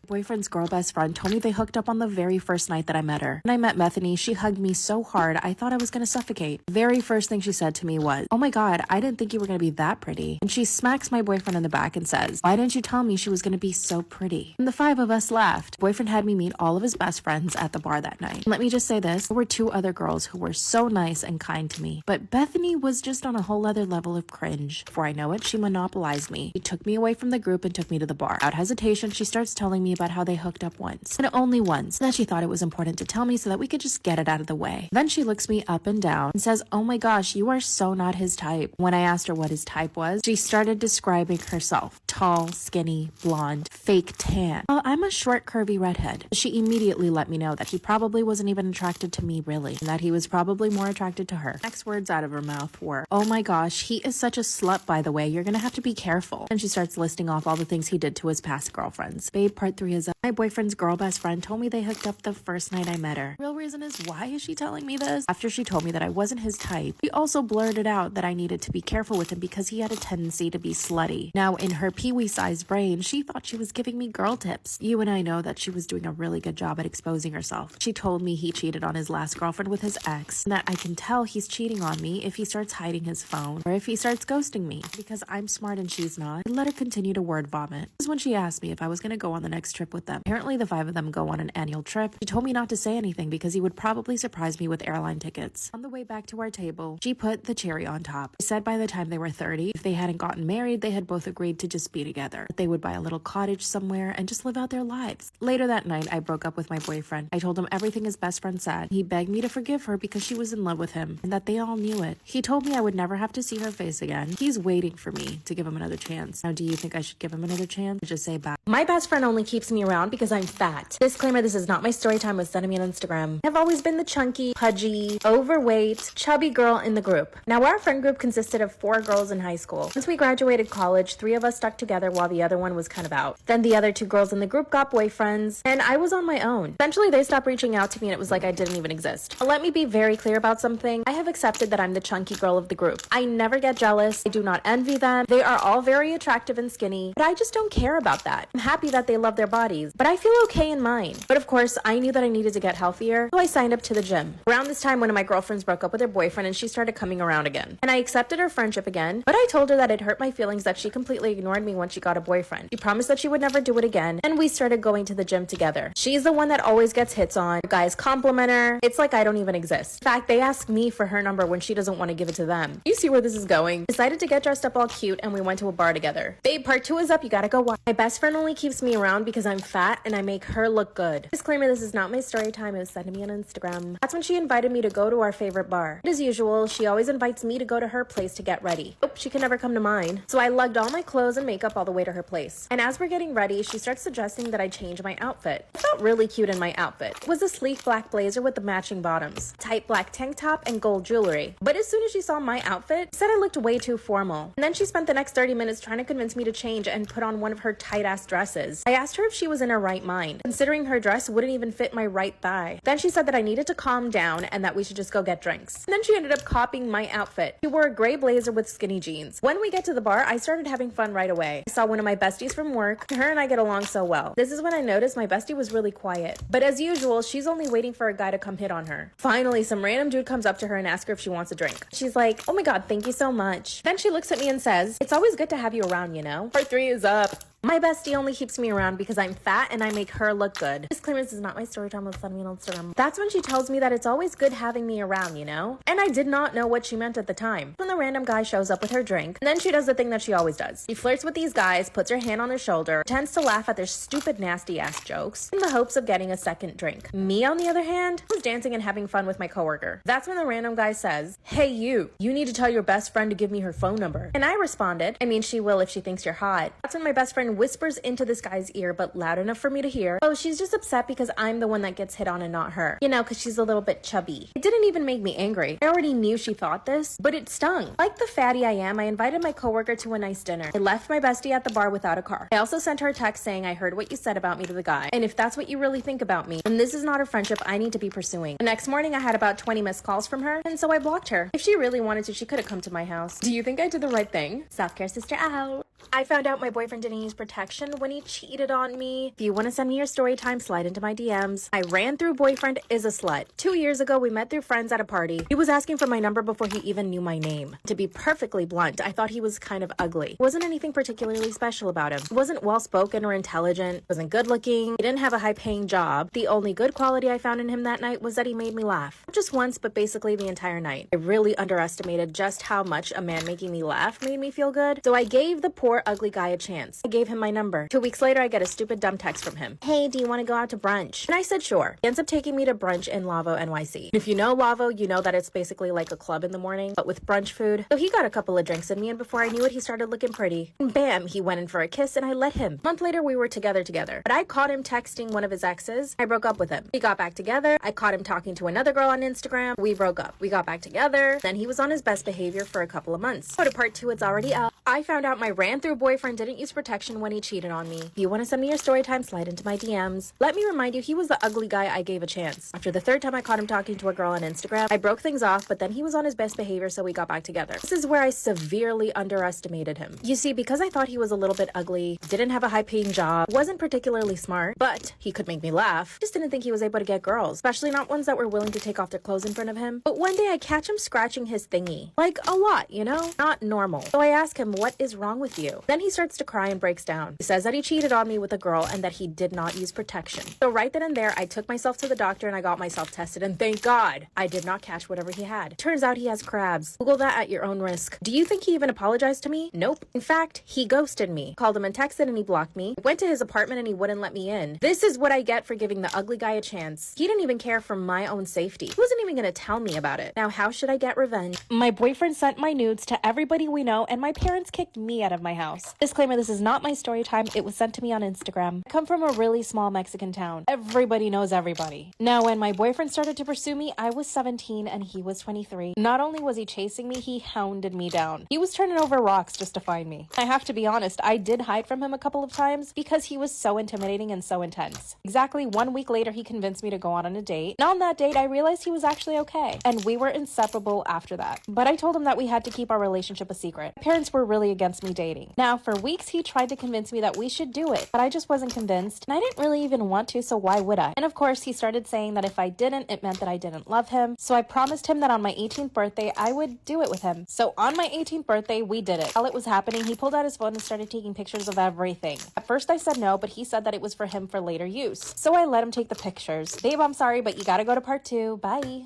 boyfriend's girl best friend told me they hooked up on the very first night that I met her. When I met Bethany, she hugged me so hard I thought I was gonna suffocate. Very first thing she said to me was, oh my god, I didn't think you were gonna be that pretty. And she smacks my boyfriend in the back and says, why didn't you tell me she was gonna be so pretty? And the 5 of us laughed. Boyfriend had me meet all of his best friends at the bar that night. And let me just say this, there were 2 other girls who were so nice and kind to me, but Bethany was just on a whole other level of cringe. Before I know it, she monopolized me. She took me away from the group and took me to the bar. Without hesitation, she starts telling me me about how they hooked up once, and only once, and that she thought it was important to tell me so that we could just get it out of the way. Then she looks me up and down and says, "Oh my gosh, you are so not his type." When I asked her what his type was, she started describing herself. Tall, skinny, blonde, fake tan. Well, I'm a short, curvy redhead. She immediately let me know that he probably wasn't even attracted to me really, and that he was probably more attracted to her. Next words out of her mouth were, "Oh my gosh, he is such a slut, by the way. You're gonna have to be careful." And she starts listing off all the things he did to his past girlfriends. Babe, part 3 is up. My boyfriend's girl best friend told me they hooked up the first night I met her. Real reason is, why is she telling me this? After she told me that I wasn't his type, she also blurted out that I needed to be careful with him because he had a tendency to be slutty. Now, in her peewee-sized brain, she thought she was giving me girl tips. You and I know that she was doing a really good job at exposing herself. She told me he cheated on his last girlfriend with his ex, and that I can tell he's cheating on me if he starts hiding his phone or if he starts ghosting me. Because I'm smart and she's not, I let her continue to word vomit. This is when she asked me if I was going to go on the next trip with them. Apparently the 5 of them go on an annual trip. She told me not to say anything because he would probably surprise me with airline tickets. On the way back to our table, she put the cherry on top. She said by the time they were 30, if they hadn't gotten married, they had both agreed to just be together. They would buy a little cottage somewhere and just live out their lives. Later that night, I broke up with my boyfriend. I told him everything his best friend said. He begged me to forgive her because she was in love with him and that they all knew it. He told me I would never have to see her face again. He's waiting for me to give him another chance. Now, do you think I should give him another chance or just say bye? My best friend only keeps me around because I'm fat. Disclaimer, this is not my story time with sending me on Instagram. I've always been the chunky, pudgy, overweight, chubby girl in the group. Now, our friend group consisted of 4 girls in high school. Once we graduated college, 3 of us stuck together while the other one was kind of out. Then the other 2 girls in the group got boyfriends, and I was on my own. Eventually, they stopped reaching out to me and it was like I didn't even exist. But let me be very clear about something. I have accepted that I'm the chunky girl of the group. I never get jealous. I do not envy them. They are all very attractive and skinny, but I just don't care about that. I'm happy that they love their bodies, but I feel okay in mine. But of course, I knew that I needed to get healthier, so I signed up to the gym. Around this time, one of my girlfriends broke up with her boyfriend and she started coming around again. And I accepted her friendship again, but I told her that it hurt my feelings that she completely ignored me once she got a boyfriend. She promised that she would never do it again, and we started going to the gym together. She's the one that always gets hits on. Guys compliment her. It's like I don't even exist. In fact, they ask me for her number when she doesn't want to give it to them. You see where this is going? Decided to get dressed up all cute and we went to a bar together. Babe, part 2 is up. You gotta go watch. My best friend only keeps me around because I'm fat and I make her look good. Disclaimer, this is not my story time. It was sent to me on Instagram. That's when she invited me to go to our favorite bar. As usual, she always invites me to go to her place to get ready. Nope, she can never come to mine. So I lugged all my clothes and makeup all the way to her place. And as we're getting ready, she starts suggesting that I change my outfit. I felt really cute in my outfit. It was a sleek black blazer with the matching bottoms, tight black tank top, and gold jewelry. But as soon as she saw my outfit, she said I looked way too formal. And then she spent the next 30 minutes trying to convince me to change and put on one of her tight-ass dresses. I asked her if she was in her right mind, considering her dress wouldn't even fit my right thigh. Then she said that I needed to calm down and that we should just go get drinks. And then she ended up copying my outfit. She wore a gray blazer with skinny jeans. When we get to the bar, I started having fun right away. I saw one of my besties from work. Her and I get along so well. This is when I noticed my bestie was really quiet. But as usual, she's only waiting for a guy to come hit on her. Finally, some random dude comes up to her and asks her if she wants a drink. She's like, "Oh my god, thank you so much." Then she looks at me and says, "It's always good to have you around, you know." Part 3 is up. My bestie only keeps me around because I'm fat and I make her look good. Disclaimer, this is not my story time. Send me on Instagram. That's when she tells me that it's always good having me around, you know? And I did not know what she meant at the time. When the random guy shows up with her drink, and then she does the thing that she always does. She flirts with these guys, puts her hand on their shoulder, tends to laugh at their stupid, nasty-ass jokes, in the hopes of getting a second drink. Me, on the other hand, was dancing and having fun with my coworker. That's when the random guy says, "Hey you need to tell your best friend to give me her phone number." And I responded, "I mean, she will if she thinks you're hot." That's when my best friend whispers into this guy's ear, but loud enough for me to hear, "Oh, she's just upset because I'm the one that gets hit on and not her. You know, because she's a little bit chubby." It didn't even make me angry. I already knew she thought this, but it stung. Like the fatty I am, I invited my coworker to a nice dinner. I left my bestie at the bar without a car. I also sent her a text saying, "I heard what you said about me to the guy, and if that's what you really think about me, then this is not a friendship I need to be pursuing." The next morning, I had about 20 missed calls from her, and so I blocked her. If she really wanted to, she could have come to my house. Do you think I did the right thing? Self-care sister out. I found out my boyfriend didn't use protection when he cheated on me. If you want to send me your story time, slide into my DMs. I ran through boyfriend is a slut. 2 years ago, we met through friends at a party. He was asking for my number before he even knew my name. To be perfectly blunt, I thought he was kind of ugly. Wasn't anything particularly special about him. He wasn't well-spoken or intelligent, wasn't good-looking, he didn't have a high-paying job. The only good quality I found in him that night was that he made me laugh. Not just once, but basically the entire night. I really underestimated just how much a man making me laugh made me feel good, so I gave the poor poor ugly guy a chance. I gave him my number. 2 weeks later, I get a stupid dumb text from him. Hey, do you want to go out to brunch? And I said sure. He ends up taking me to brunch in Lavo, NYC. If you know Lavo, you know that it's basically like a club in the morning, but with brunch food. So he got a couple of drinks in me, and before I knew it, he started looking pretty. And bam, he went in for a kiss, and I let him. A month later, we were together. But I caught him texting one of his exes. I broke up with him. We got back together. I caught him talking to another girl on Instagram. We broke up. We got back together. Then he was on his best behavior for a couple of months. Go to part 2, it's already up. I found out my ran-through boyfriend didn't use protection when he cheated on me. If you want to send me your story time, slide into my DMs. Let me remind you, he was the ugly guy I gave a chance. After the 3rd time I caught him talking to a girl on Instagram, I broke things off, but then he was on his best behavior, so we got back together. This is where I severely underestimated him. You see, because I thought he was a little bit ugly, didn't have a high-paying job, wasn't particularly smart, but he could make me laugh, just didn't think he was able to get girls, especially not ones that were willing to take off their clothes in front of him. But one day I catch him scratching his thingy. Like a lot, you know? Not normal. So I ask him, what is wrong with you? Then he starts to cry and breaks down. He says that he cheated on me with a girl and that he did not use protection. So right then and there, I took myself to the doctor and I got myself tested, and thank God I did not catch whatever he had. Turns out he has crabs. Google that at your own risk. Do you think he even apologized to me? Nope. In fact, he ghosted me. Called him and texted and he blocked me. Went to his apartment and he wouldn't let me in. This is what I get for giving the ugly guy a chance. He didn't even care for my own safety. He wasn't even gonna tell me about it. Now, how should I get revenge? My boyfriend sent my nudes to everybody we know, and my parents kicked me out of my house. Disclaimer, this is not my story time. It was sent to me on Instagram. I come from a really small Mexican town. Everybody knows everybody. Now, when my boyfriend started to pursue me, I was 17 and he was 23. Not only was he chasing me, he hounded me down. He was turning over rocks just to find me. I have to be honest, I did hide from him a couple of times because he was so intimidating and so intense. Exactly 1 week later, he convinced me to go out on a date. And on that date, I realized he was actually okay. And we were inseparable after that. But I told him that we had to keep our relationship a secret. My parents were really against me dating. Now, for weeks, he tried to convince me that we should do it, but I just wasn't convinced. And I didn't really even want to, so why would I? And of course, he started saying that if I didn't, it meant that I didn't love him. So I promised him that on my 18th birthday, I would do it with him. So on my 18th birthday, we did it. While it was happening, he pulled out his phone and started taking pictures of everything. At first, I said no, but he said that it was for him for later use. So I let him take the pictures. Babe, I'm sorry, but you gotta go to part 2. Bye.